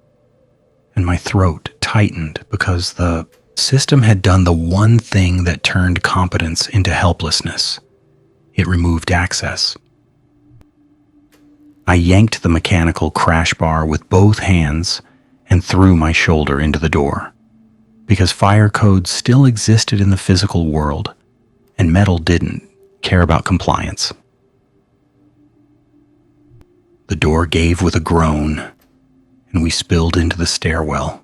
and my throat tightened because the system had done the one thing that turned competence into helplessness. It removed access. I yanked the mechanical crash bar with both hands and threw my shoulder into the door, because fire codes still existed in the physical world, and metal didn't care about compliance. The door gave with a groan, and we spilled into the stairwell.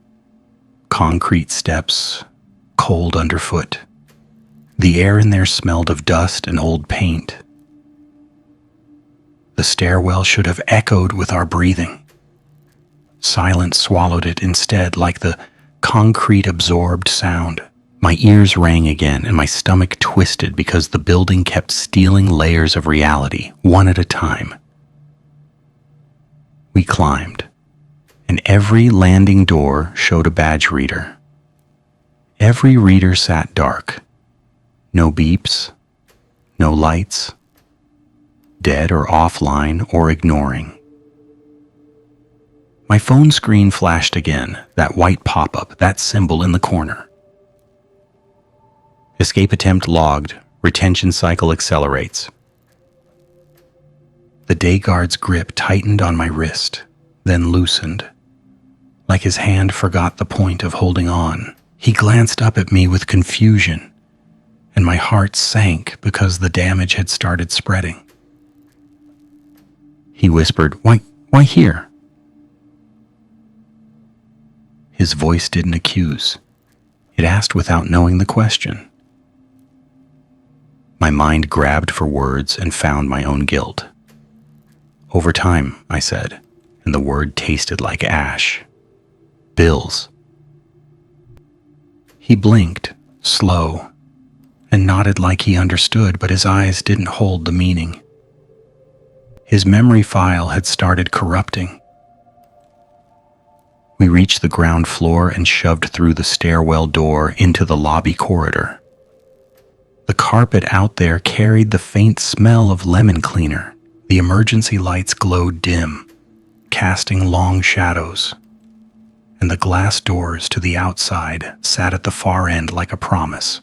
Concrete steps, cold underfoot. The air in there smelled of dust and old paint. The stairwell should have echoed with our breathing. Silence swallowed it instead, like the concrete-absorbed sound. My ears rang again, and my stomach twisted because the building kept stealing layers of reality, one at a time. We climbed, and every landing door showed a badge reader. Every reader sat dark. No beeps, no lights, dead or offline or ignoring. My phone screen flashed again, that white pop-up, that symbol in the corner. Escape attempt logged, retention cycle accelerates. The day guard's grip tightened on my wrist, then loosened, like his hand forgot the point of holding on. He glanced up at me with confusion, and my heart sank because the damage had started spreading. He whispered, Why here?" His voice didn't accuse. It asked without knowing the question. My mind grabbed for words and found my own guilt. "Over time," I said, and the word tasted like ash. "Bills." He blinked, slow, and nodded like he understood, but his eyes didn't hold the meaning. His memory file had started corrupting. We reached the ground floor and shoved through the stairwell door into the lobby corridor. The carpet out there carried the faint smell of lemon cleaner. The emergency lights glowed dim, casting long shadows, and the glass doors to the outside sat at the far end like a promise.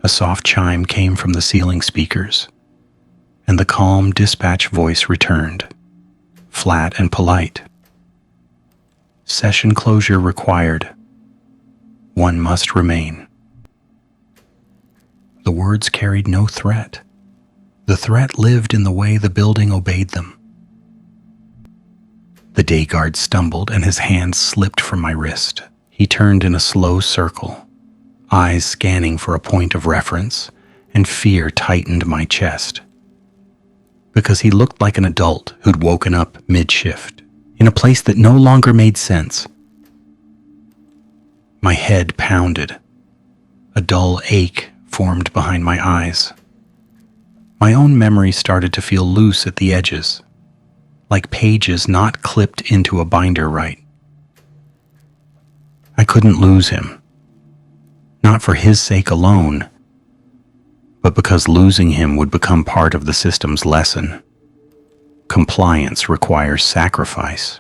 A soft chime came from the ceiling speakers, and the calm dispatch voice returned, flat and polite. Session closure required. One must remain. The words carried no threat. The threat lived in the way the building obeyed them. The day guard stumbled and his hand slipped from my wrist. He turned in a slow circle, eyes scanning for a point of reference, and fear tightened my chest. Because he looked like an adult who'd woken up mid-shift, in a place that no longer made sense. My head pounded. A dull ache formed behind my eyes. My own memory started to feel loose at the edges, like pages not clipped into a binder right. I couldn't lose him. Not for his sake alone, but because losing him would become part of the system's lesson. Compliance requires sacrifice.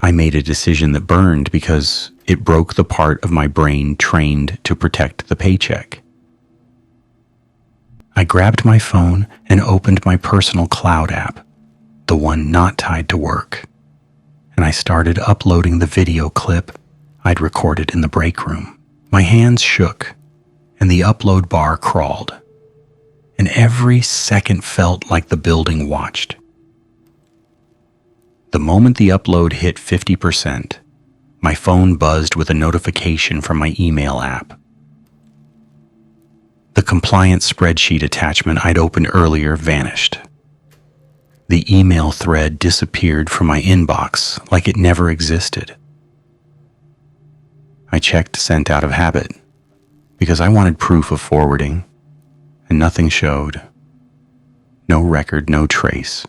I made a decision that burned because it broke the part of my brain trained to protect the paycheck. I grabbed my phone and opened my personal cloud app, the one not tied to work, and I started uploading the video clip I'd recorded in the break room. My hands shook, and the upload bar crawled, and every second felt like the building watched. The moment the upload hit 50%, my phone buzzed with a notification from my email app. The compliance spreadsheet attachment I'd opened earlier vanished. The email thread disappeared from my inbox like it never existed. I checked sent out of habit because I wanted proof of forwarding, and nothing showed. No record, no trace.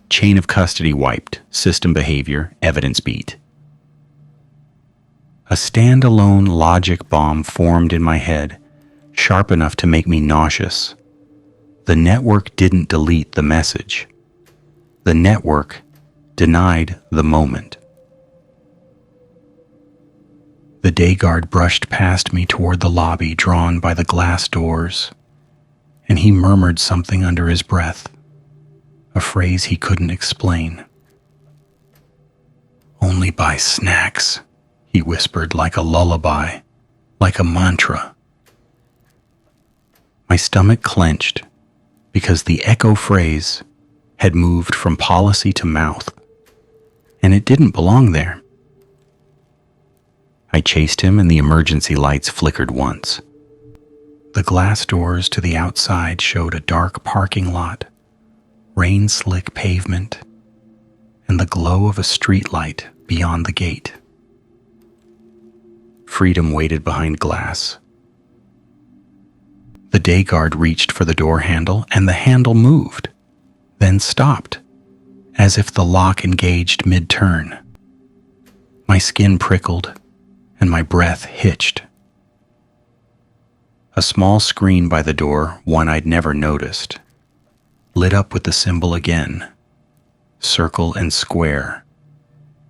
Chain of custody wiped, system behavior, evidence beat. A standalone logic bomb formed in my head, sharp enough to make me nauseous. The network didn't delete the message. The network denied the moment. The day guard brushed past me toward the lobby drawn by the glass doors, and he murmured something under his breath, a phrase he couldn't explain. "Only buy snacks," he whispered like a lullaby, like a mantra. My stomach clenched because the echo phrase had moved from policy to mouth, and it didn't belong there. I chased him and the emergency lights flickered once. The glass doors to the outside showed a dark parking lot, rain-slick pavement, and the glow of a streetlight beyond the gate. Freedom waited behind glass. The day guard reached for the door handle, and the handle moved, then stopped, as if the lock engaged mid-turn. My skin prickled, and my breath hitched. A small screen by the door, one I'd never noticed, lit up with the symbol again, circle and square,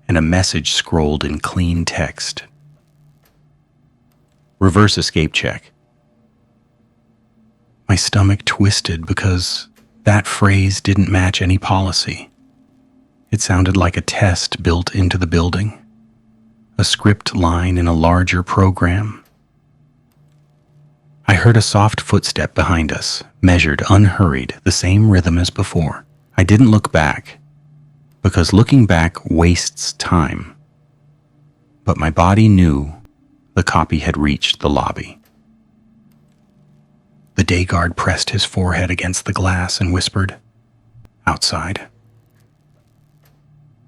and a message scrolled in clean text. "Reverse escape check." My stomach twisted because that phrase didn't match any policy. It sounded like a test built into the building, a script line in a larger program. I heard a soft footstep behind us, measured, unhurried, the same rhythm as before. I didn't look back, because looking back wastes time. But my body knew the copy had reached the lobby. The day guard pressed his forehead against the glass and whispered, "Outside."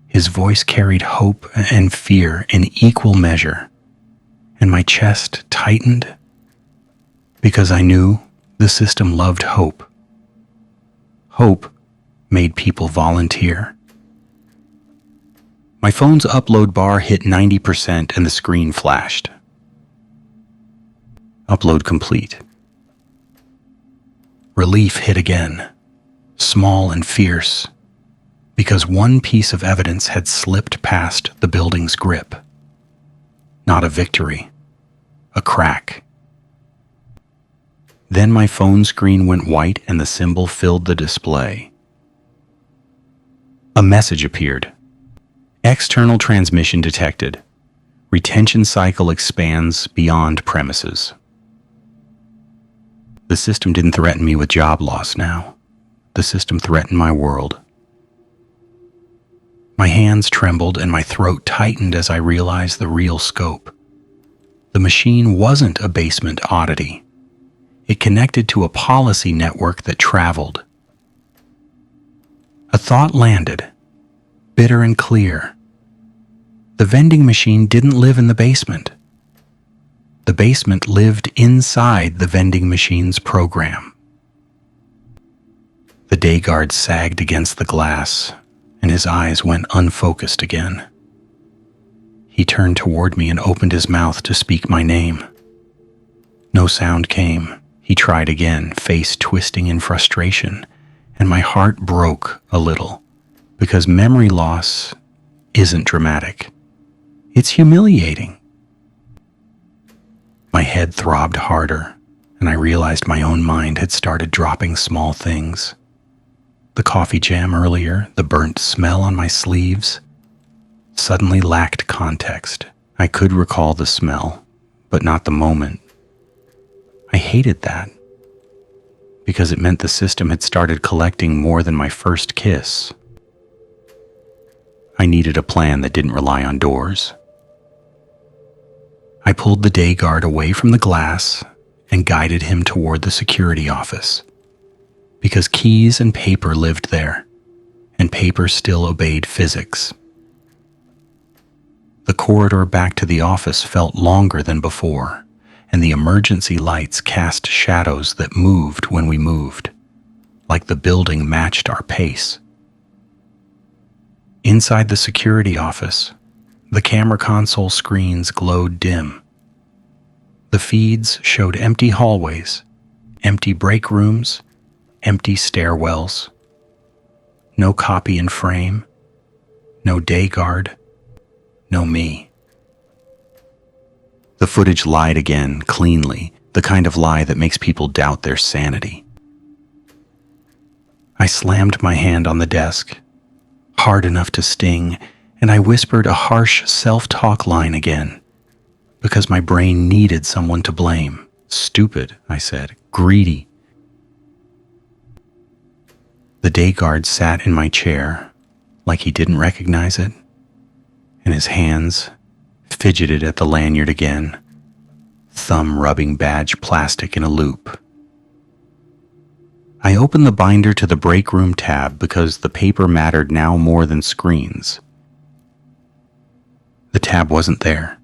His voice carried hope and fear in equal measure, and my chest tightened because I knew the system loved hope. Hope made people volunteer. My phone's upload bar hit 90% and the screen flashed. Upload complete. Relief hit again, small and fierce, because one piece of evidence had slipped past the building's grip. Not a victory, a crack. Then my phone screen went white and the symbol filled the display. A message appeared. External transmission detected. Retention cycle expands beyond premises. The system didn't threaten me with job loss now. The system threatened my world. My hands trembled and my throat tightened as I realized the real scope. The machine wasn't a basement oddity. It connected to a policy network that traveled. A thought landed, bitter and clear. The vending machine didn't live in the basement. The basement lived inside the vending machine's program. The day guard sagged against the glass, and his eyes went unfocused again. He turned toward me and opened his mouth to speak my name. No sound came. He tried again, face twisting in frustration, and my heart broke a little, because memory loss isn't dramatic. It's humiliating. My head throbbed harder, and I realized my own mind had started dropping small things. The coffee jam earlier, the burnt smell on my sleeves, suddenly lacked context. I could recall the smell, but not the moment. I hated that, because it meant the system had started collecting more than my first kiss. I needed a plan that didn't rely on doors. I pulled the day guard away from the glass and guided him toward the security office, because keys and paper lived there, and paper still obeyed physics. The corridor back to the office felt longer than before, and the emergency lights cast shadows that moved when we moved, like the building matched our pace. Inside the security office, the camera console screens glowed dim. The feeds showed empty hallways, empty break rooms, empty stairwells. No copy in frame, no day guard, no me. The footage lied again, cleanly, the kind of lie that makes people doubt their sanity. I slammed my hand on the desk, hard enough to sting, and I whispered a harsh self-talk line again, because my brain needed someone to blame. Stupid, I said, greedy. The day guard sat in my chair, like he didn't recognize it, and his hands fidgeted at the lanyard again, thumb rubbing badge plastic in a loop. I opened the binder to the break room tab because the paper mattered now more than screens. The tab wasn't there.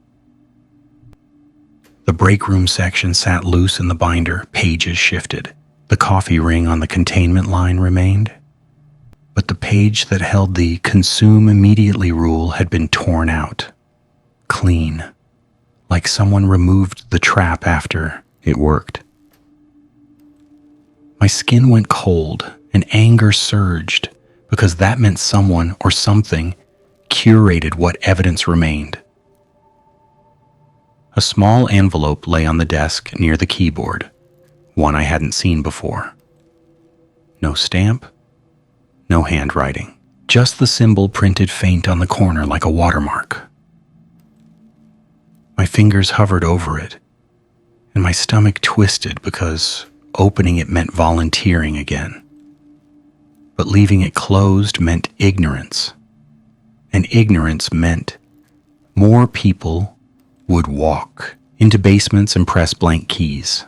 The break room section sat loose in the binder, pages shifted. The coffee ring on the containment line remained, but the page that held the consume immediately rule had been torn out. Clean, like someone removed the trap after it worked. My skin went cold and anger surged because that meant someone or something curated what evidence remained. A small envelope lay on the desk near the keyboard, one I hadn't seen before. No stamp, no handwriting, just the symbol printed faint on the corner like a watermark. My fingers hovered over it, and my stomach twisted because opening it meant volunteering again. But leaving it closed meant ignorance, and ignorance meant more people would walk into basements and press blank keys.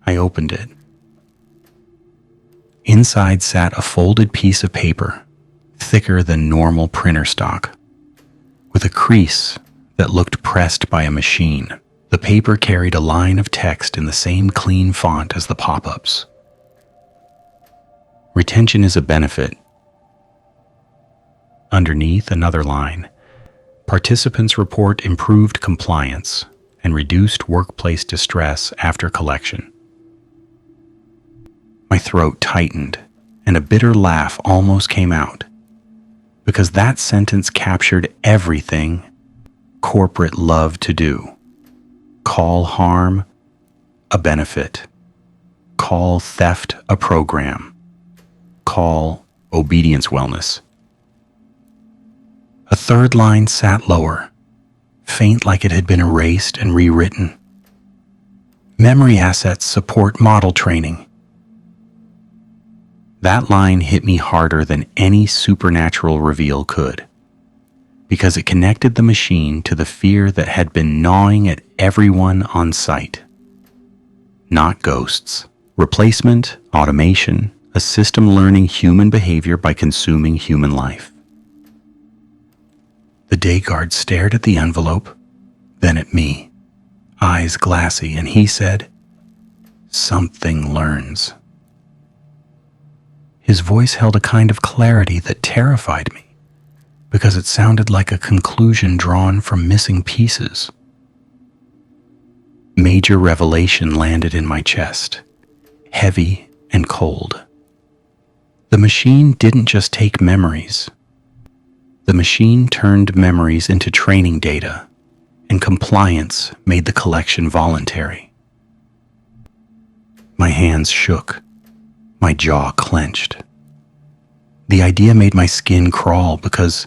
I opened it. Inside sat a folded piece of paper, thicker than normal printer stock, with a crease that looked pressed by a machine. The paper carried a line of text in the same clean font as the pop-ups. Retention is a benefit. Underneath, another line. Participants report improved compliance and reduced workplace distress after collection. My throat tightened, and a bitter laugh almost came out, because that sentence captured everything corporate love to do. Call harm a benefit. Call theft a program. Call obedience wellness. A third line sat lower, faint like it had been erased and rewritten. Memory assets support model training. That line hit me harder than any supernatural reveal could, because it connected the machine to the fear that had been gnawing at everyone on site. Not ghosts. Replacement, automation, a system learning human behavior by consuming human life. The day guard stared at the envelope, then at me, eyes glassy, and he said, "Something learns." His voice held a kind of clarity that terrified me, because it sounded like a conclusion drawn from missing pieces. Major revelation landed in my chest, heavy and cold. The machine didn't just take memories. The machine turned memories into training data, and compliance made the collection voluntary. My hands shook. My jaw clenched. The idea made my skin crawl because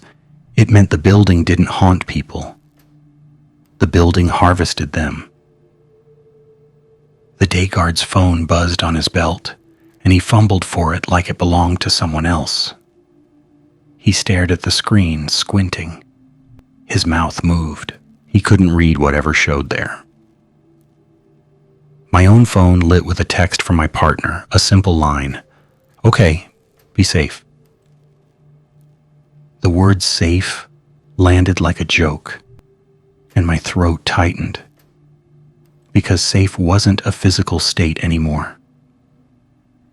it meant the building didn't haunt people. The building harvested them. The day guard's phone buzzed on his belt, and he fumbled for it like it belonged to someone else. He stared at the screen, squinting. His mouth moved. He couldn't read whatever showed there. My own phone lit with a text from my partner, a simple line, "Okay, be safe." The word safe landed like a joke, and my throat tightened, because safe wasn't a physical state anymore.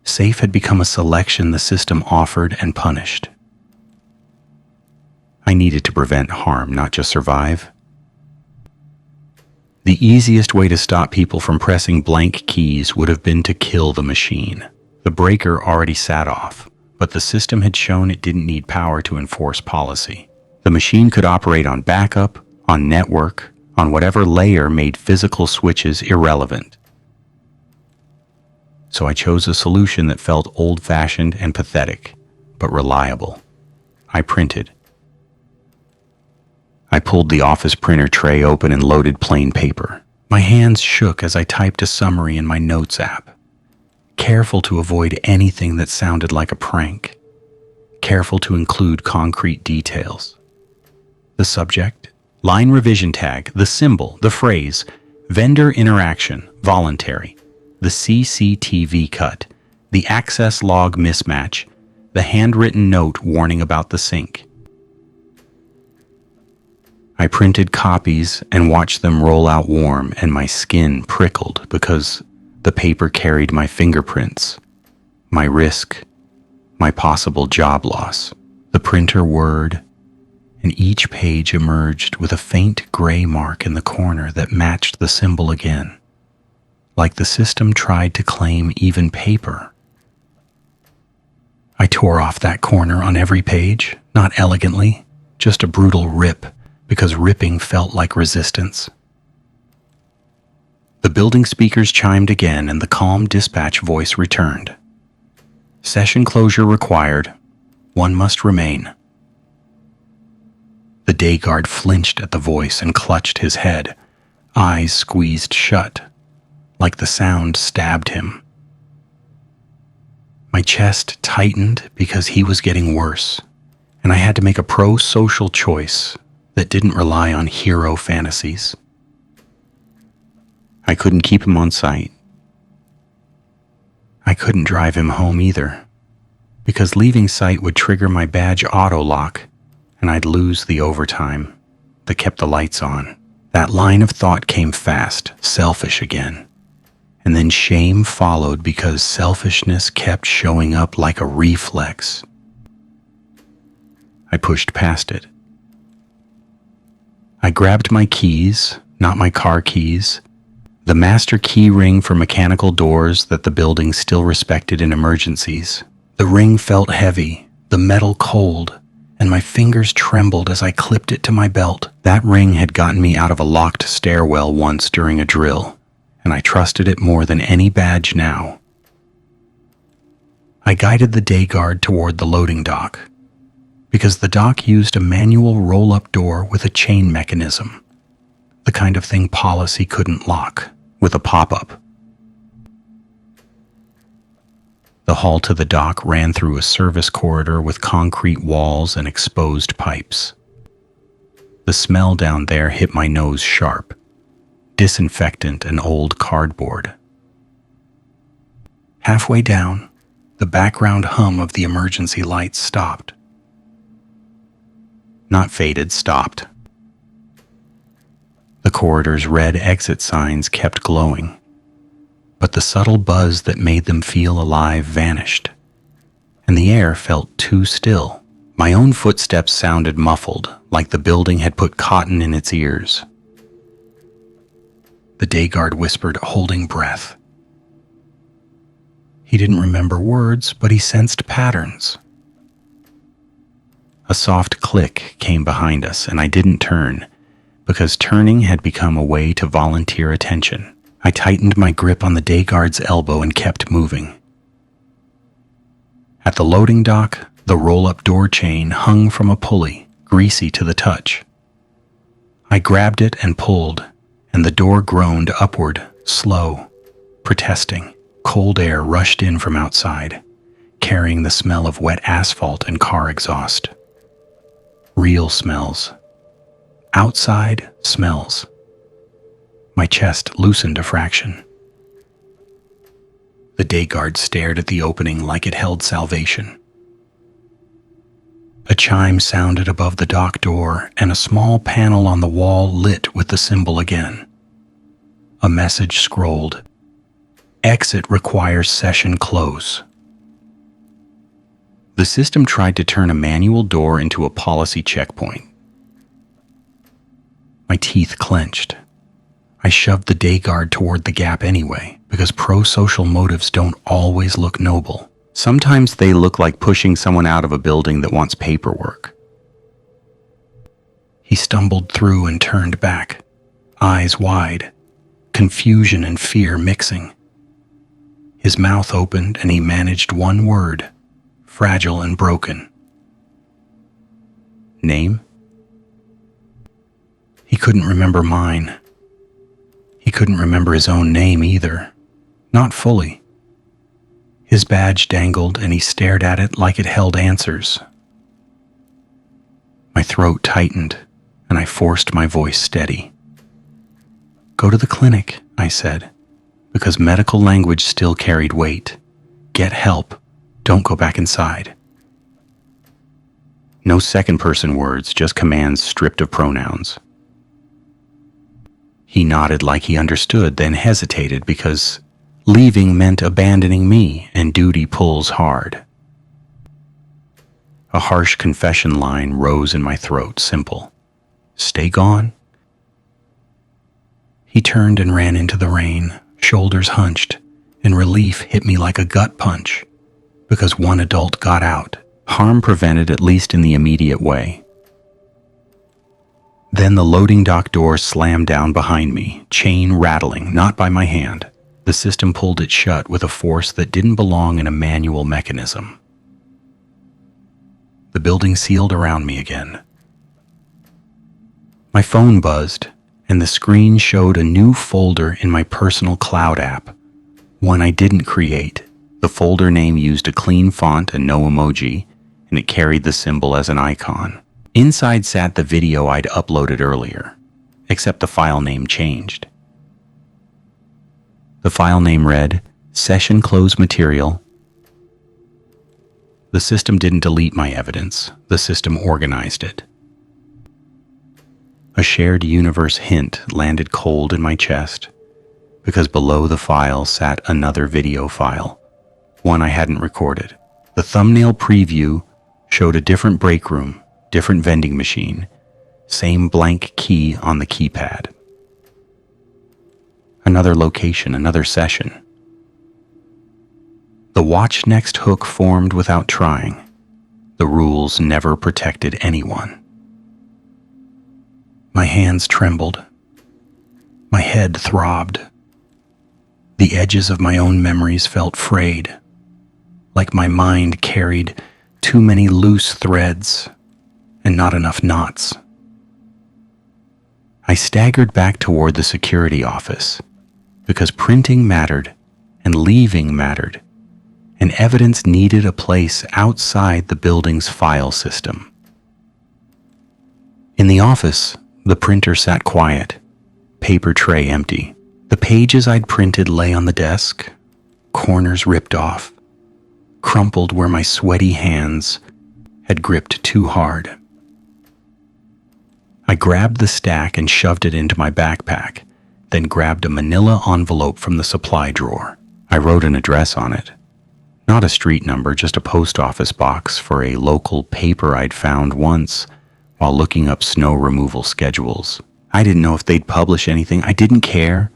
Safe had become a selection the system offered and punished. I needed to prevent harm, not just survive. The easiest way to stop people from pressing blank keys would have been to kill the machine. The breaker already sat off, but the system had shown it didn't need power to enforce policy. The machine could operate on backup, on network, on whatever layer made physical switches irrelevant. So I chose a solution that felt old-fashioned and pathetic, but reliable. I printed. I pulled the office printer tray open and loaded plain paper. My hands shook as I typed a summary in my notes app, careful to avoid anything that sounded like a prank, careful to include concrete details. The subject, line revision tag, the symbol, the phrase, vendor interaction, voluntary, the CCTV cut, the access log mismatch, the handwritten note warning about the sink. I printed copies and watched them roll out warm, and my skin prickled because the paper carried my fingerprints, my risk, my possible job loss. The printer whirred, and each page emerged with a faint gray mark in the corner that matched the symbol again, like the system tried to claim even paper. I tore off that corner on every page, not elegantly, just a brutal rip, because ripping felt like resistance. The building speakers chimed again, and the calm dispatch voice returned. "Session closure required. One must remain." The day guard flinched at the voice and clutched his head, eyes squeezed shut, like the sound stabbed him. My chest tightened because he was getting worse, and I had to make a pro-social choice that didn't rely on hero fantasies. I couldn't keep him on site. I couldn't drive him home either, because leaving site would trigger my badge auto-lock, and I'd lose the overtime that kept the lights on. That line of thought came fast, selfish again, and then shame followed because selfishness kept showing up like a reflex. I pushed past it. I grabbed my keys, not my car keys, the master key ring for mechanical doors that the building still respected in emergencies. The ring felt heavy, the metal cold, and my fingers trembled as I clipped it to my belt. That ring had gotten me out of a locked stairwell once during a drill, and I trusted it more than any badge now. I guided the day guard toward the loading dock, because the dock used a manual roll-up door with a chain mechanism, the kind of thing policy couldn't lock with a pop-up. The hall to the dock ran through a service corridor with concrete walls and exposed pipes. The smell down there hit my nose sharp, disinfectant and old cardboard. Halfway down, the background hum of the emergency lights stopped. Not faded, stopped. The corridor's red exit signs kept glowing, but the subtle buzz that made them feel alive vanished, and the air felt too still. My own footsteps sounded muffled, like the building had put cotton in its ears. The day guard whispered, holding breath. He didn't remember words, but he sensed patterns. A soft click came behind us, and I didn't turn, because turning had become a way to volunteer attention. I tightened my grip on the day guard's elbow and kept moving. At the loading dock, the roll-up door chain hung from a pulley, greasy to the touch. I grabbed it and pulled, and the door groaned upward, slow, protesting. Cold air rushed in from outside, carrying the smell of wet asphalt and car exhaust. Real smells. Outside smells. My chest loosened a fraction. The day guard stared at the opening like it held salvation. A chime sounded above the dock door, and a small panel on the wall lit with the symbol again. A message scrolled, "Exit requires session close." The system tried to turn a manual door into a policy checkpoint. My teeth clenched. I shoved the day guard toward the gap anyway, because pro-social motives don't always look noble. Sometimes they look like pushing someone out of a building that wants paperwork. He stumbled through and turned back, eyes wide, confusion and fear mixing. His mouth opened and he managed one word, fragile and broken. Name? He couldn't remember mine. He couldn't remember his own name either. Not fully. His badge dangled and he stared at it like it held answers. My throat tightened and I forced my voice steady. "Go to the clinic," I said, because medical language still carried weight. "Get help. Don't go back inside." No second-person words, just commands stripped of pronouns. He nodded like he understood, then hesitated because leaving meant abandoning me, and duty pulls hard. A harsh confession line rose in my throat, simple. "Stay gone." He turned and ran into the rain, shoulders hunched, and relief hit me like a gut punch, because one adult got out, harm prevented at least in the immediate way. Then the loading dock door slammed down behind me, chain rattling, not by my hand. The system pulled it shut with a force that didn't belong in a manual mechanism. The building sealed around me again. My phone buzzed, and the screen showed a new folder in my personal cloud app, one I didn't create. The folder name used a clean font and no emoji, and it carried the symbol as an icon. Inside sat the video I'd uploaded earlier, except the file name changed. The file name read, "Session Close Material." The system didn't delete my evidence, the system organized it. A shared universe hint landed cold in my chest, because below the file sat another video file, one I hadn't recorded. The thumbnail preview showed a different break room, different vending machine, same blank key on the keypad. Another location, another session. The watch next hook formed without trying. The rules never protected anyone. My hands trembled. My head throbbed. The edges of my own memories felt frayed, like my mind carried too many loose threads and not enough knots. I staggered back toward the security office because printing mattered and leaving mattered, and evidence needed a place outside the building's file system. In the office, the printer sat quiet, paper tray empty. The pages I'd printed lay on the desk, corners ripped off, crumpled where my sweaty hands had gripped too hard. I grabbed the stack and shoved it into my backpack, then grabbed a manila envelope from the supply drawer. I wrote an address on it. Not a street number, just a post office box for a local paper I'd found once while looking up snow removal schedules. I didn't know if they'd publish anything. I didn't care.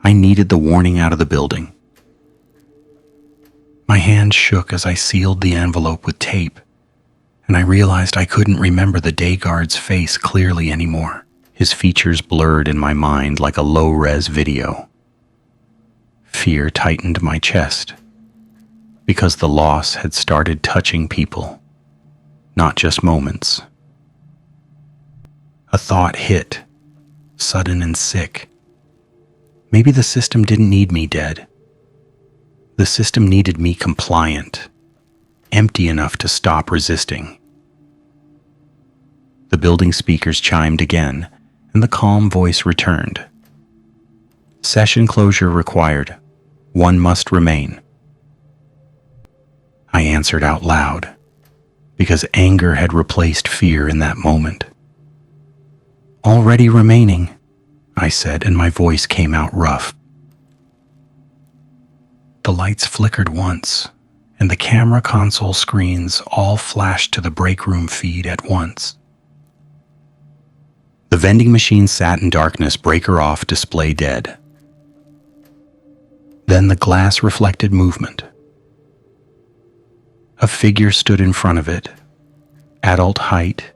I needed the warning out of the building. My hand shook as I sealed the envelope with tape, and I realized I couldn't remember the day guard's face clearly anymore. His features blurred in my mind like a low-res video. Fear tightened my chest, because the loss had started touching people, not just moments. A thought hit, sudden and sick. Maybe the system didn't need me dead. The system needed me compliant, empty enough to stop resisting. The building speakers chimed again, and the calm voice returned. Session closure required. One must remain. I answered out loud, because anger had replaced fear in that moment. Already remaining, I said, and my voice came out rough. The lights flickered once, and the camera console screens all flashed to the break room feed at once. The vending machine sat in darkness, breaker off, display dead. Then the glass reflected movement. A figure stood in front of it, adult height,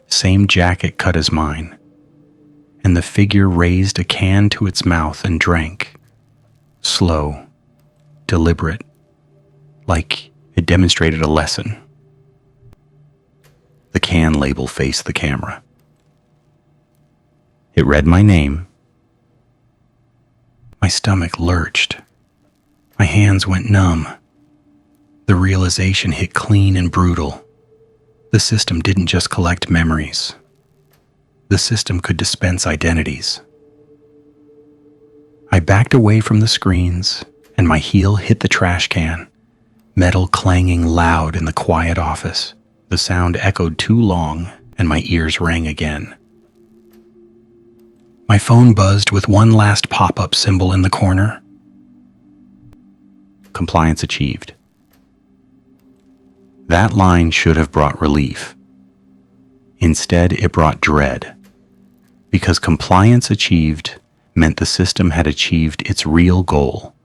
same jacket cut as mine, and the figure raised a can to its mouth and drank, slow, deliberate, like it demonstrated a lesson. The can label faced the camera. It read my name. My stomach lurched. My hands went numb. The realization hit clean and brutal. The system didn't just collect memories. The system could dispense identities. I backed away from the screens, and my heel hit the trash can, metal clanging loud in the quiet office. The sound echoed too long, and my ears rang again. My phone buzzed with one last pop-up symbol in the corner. Compliance achieved. That line should have brought relief. Instead, it brought dread, because compliance achieved meant the system had achieved its real goal,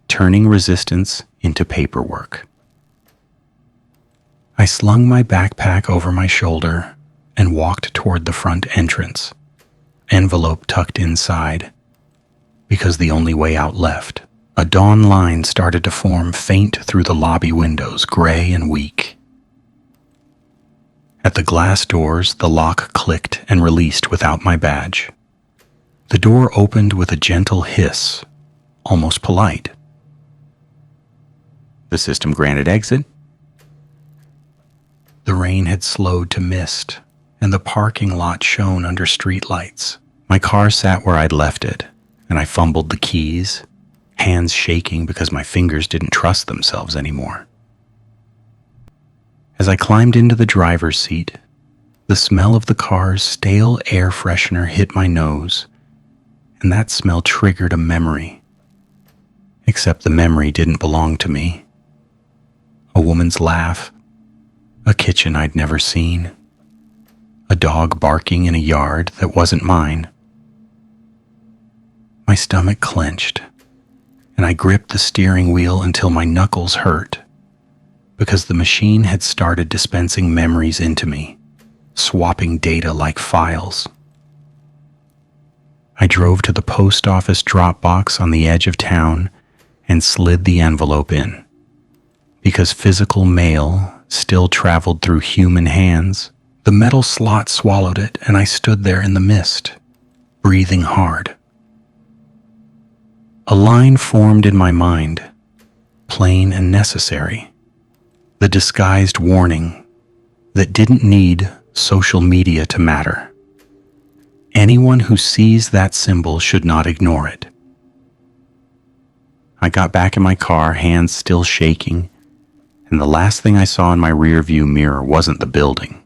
turning resistance into paperwork. I slung my backpack over my shoulder and walked toward the front entrance, envelope tucked inside, because the only way out left. A dawn line started to form faint through the lobby windows, gray and weak. At the glass doors, the lock clicked and released without my badge. The door opened with a gentle hiss, almost polite. The system granted exit. The rain had slowed to mist, and the parking lot shone under streetlights. My car sat where I'd left it, and I fumbled the keys, hands shaking because my fingers didn't trust themselves anymore. As I climbed into the driver's seat, the smell of the car's stale air freshener hit my nose, and that smell triggered a memory. Except the memory didn't belong to me. A woman's laugh, a kitchen I'd never seen, a dog barking in a yard that wasn't mine. My stomach clenched, and I gripped the steering wheel until my knuckles hurt, because the machine had started dispensing memories into me, swapping data like files. I drove to the post office drop box on the edge of town and slid the envelope in. because physical mail still traveled through human hands. The metal slot swallowed it, and I stood there in the mist, breathing hard. A line formed in my mind, plain and necessary. The disguised warning that didn't need social media to matter. Anyone who sees that symbol should not ignore it. I got back in my car, hands still shaking, and the last thing I saw in my rearview mirror wasn't the building.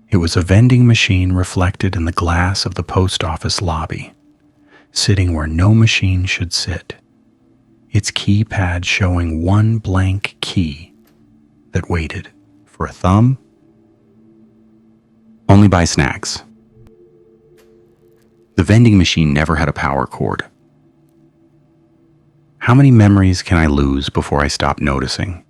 It was a vending machine reflected in the glass of the post office lobby, sitting where no machine should sit, its keypad showing one blank key that waited for a thumb. Only buy snacks. The vending machine never had a power cord. How many memories can I lose before I stop noticing?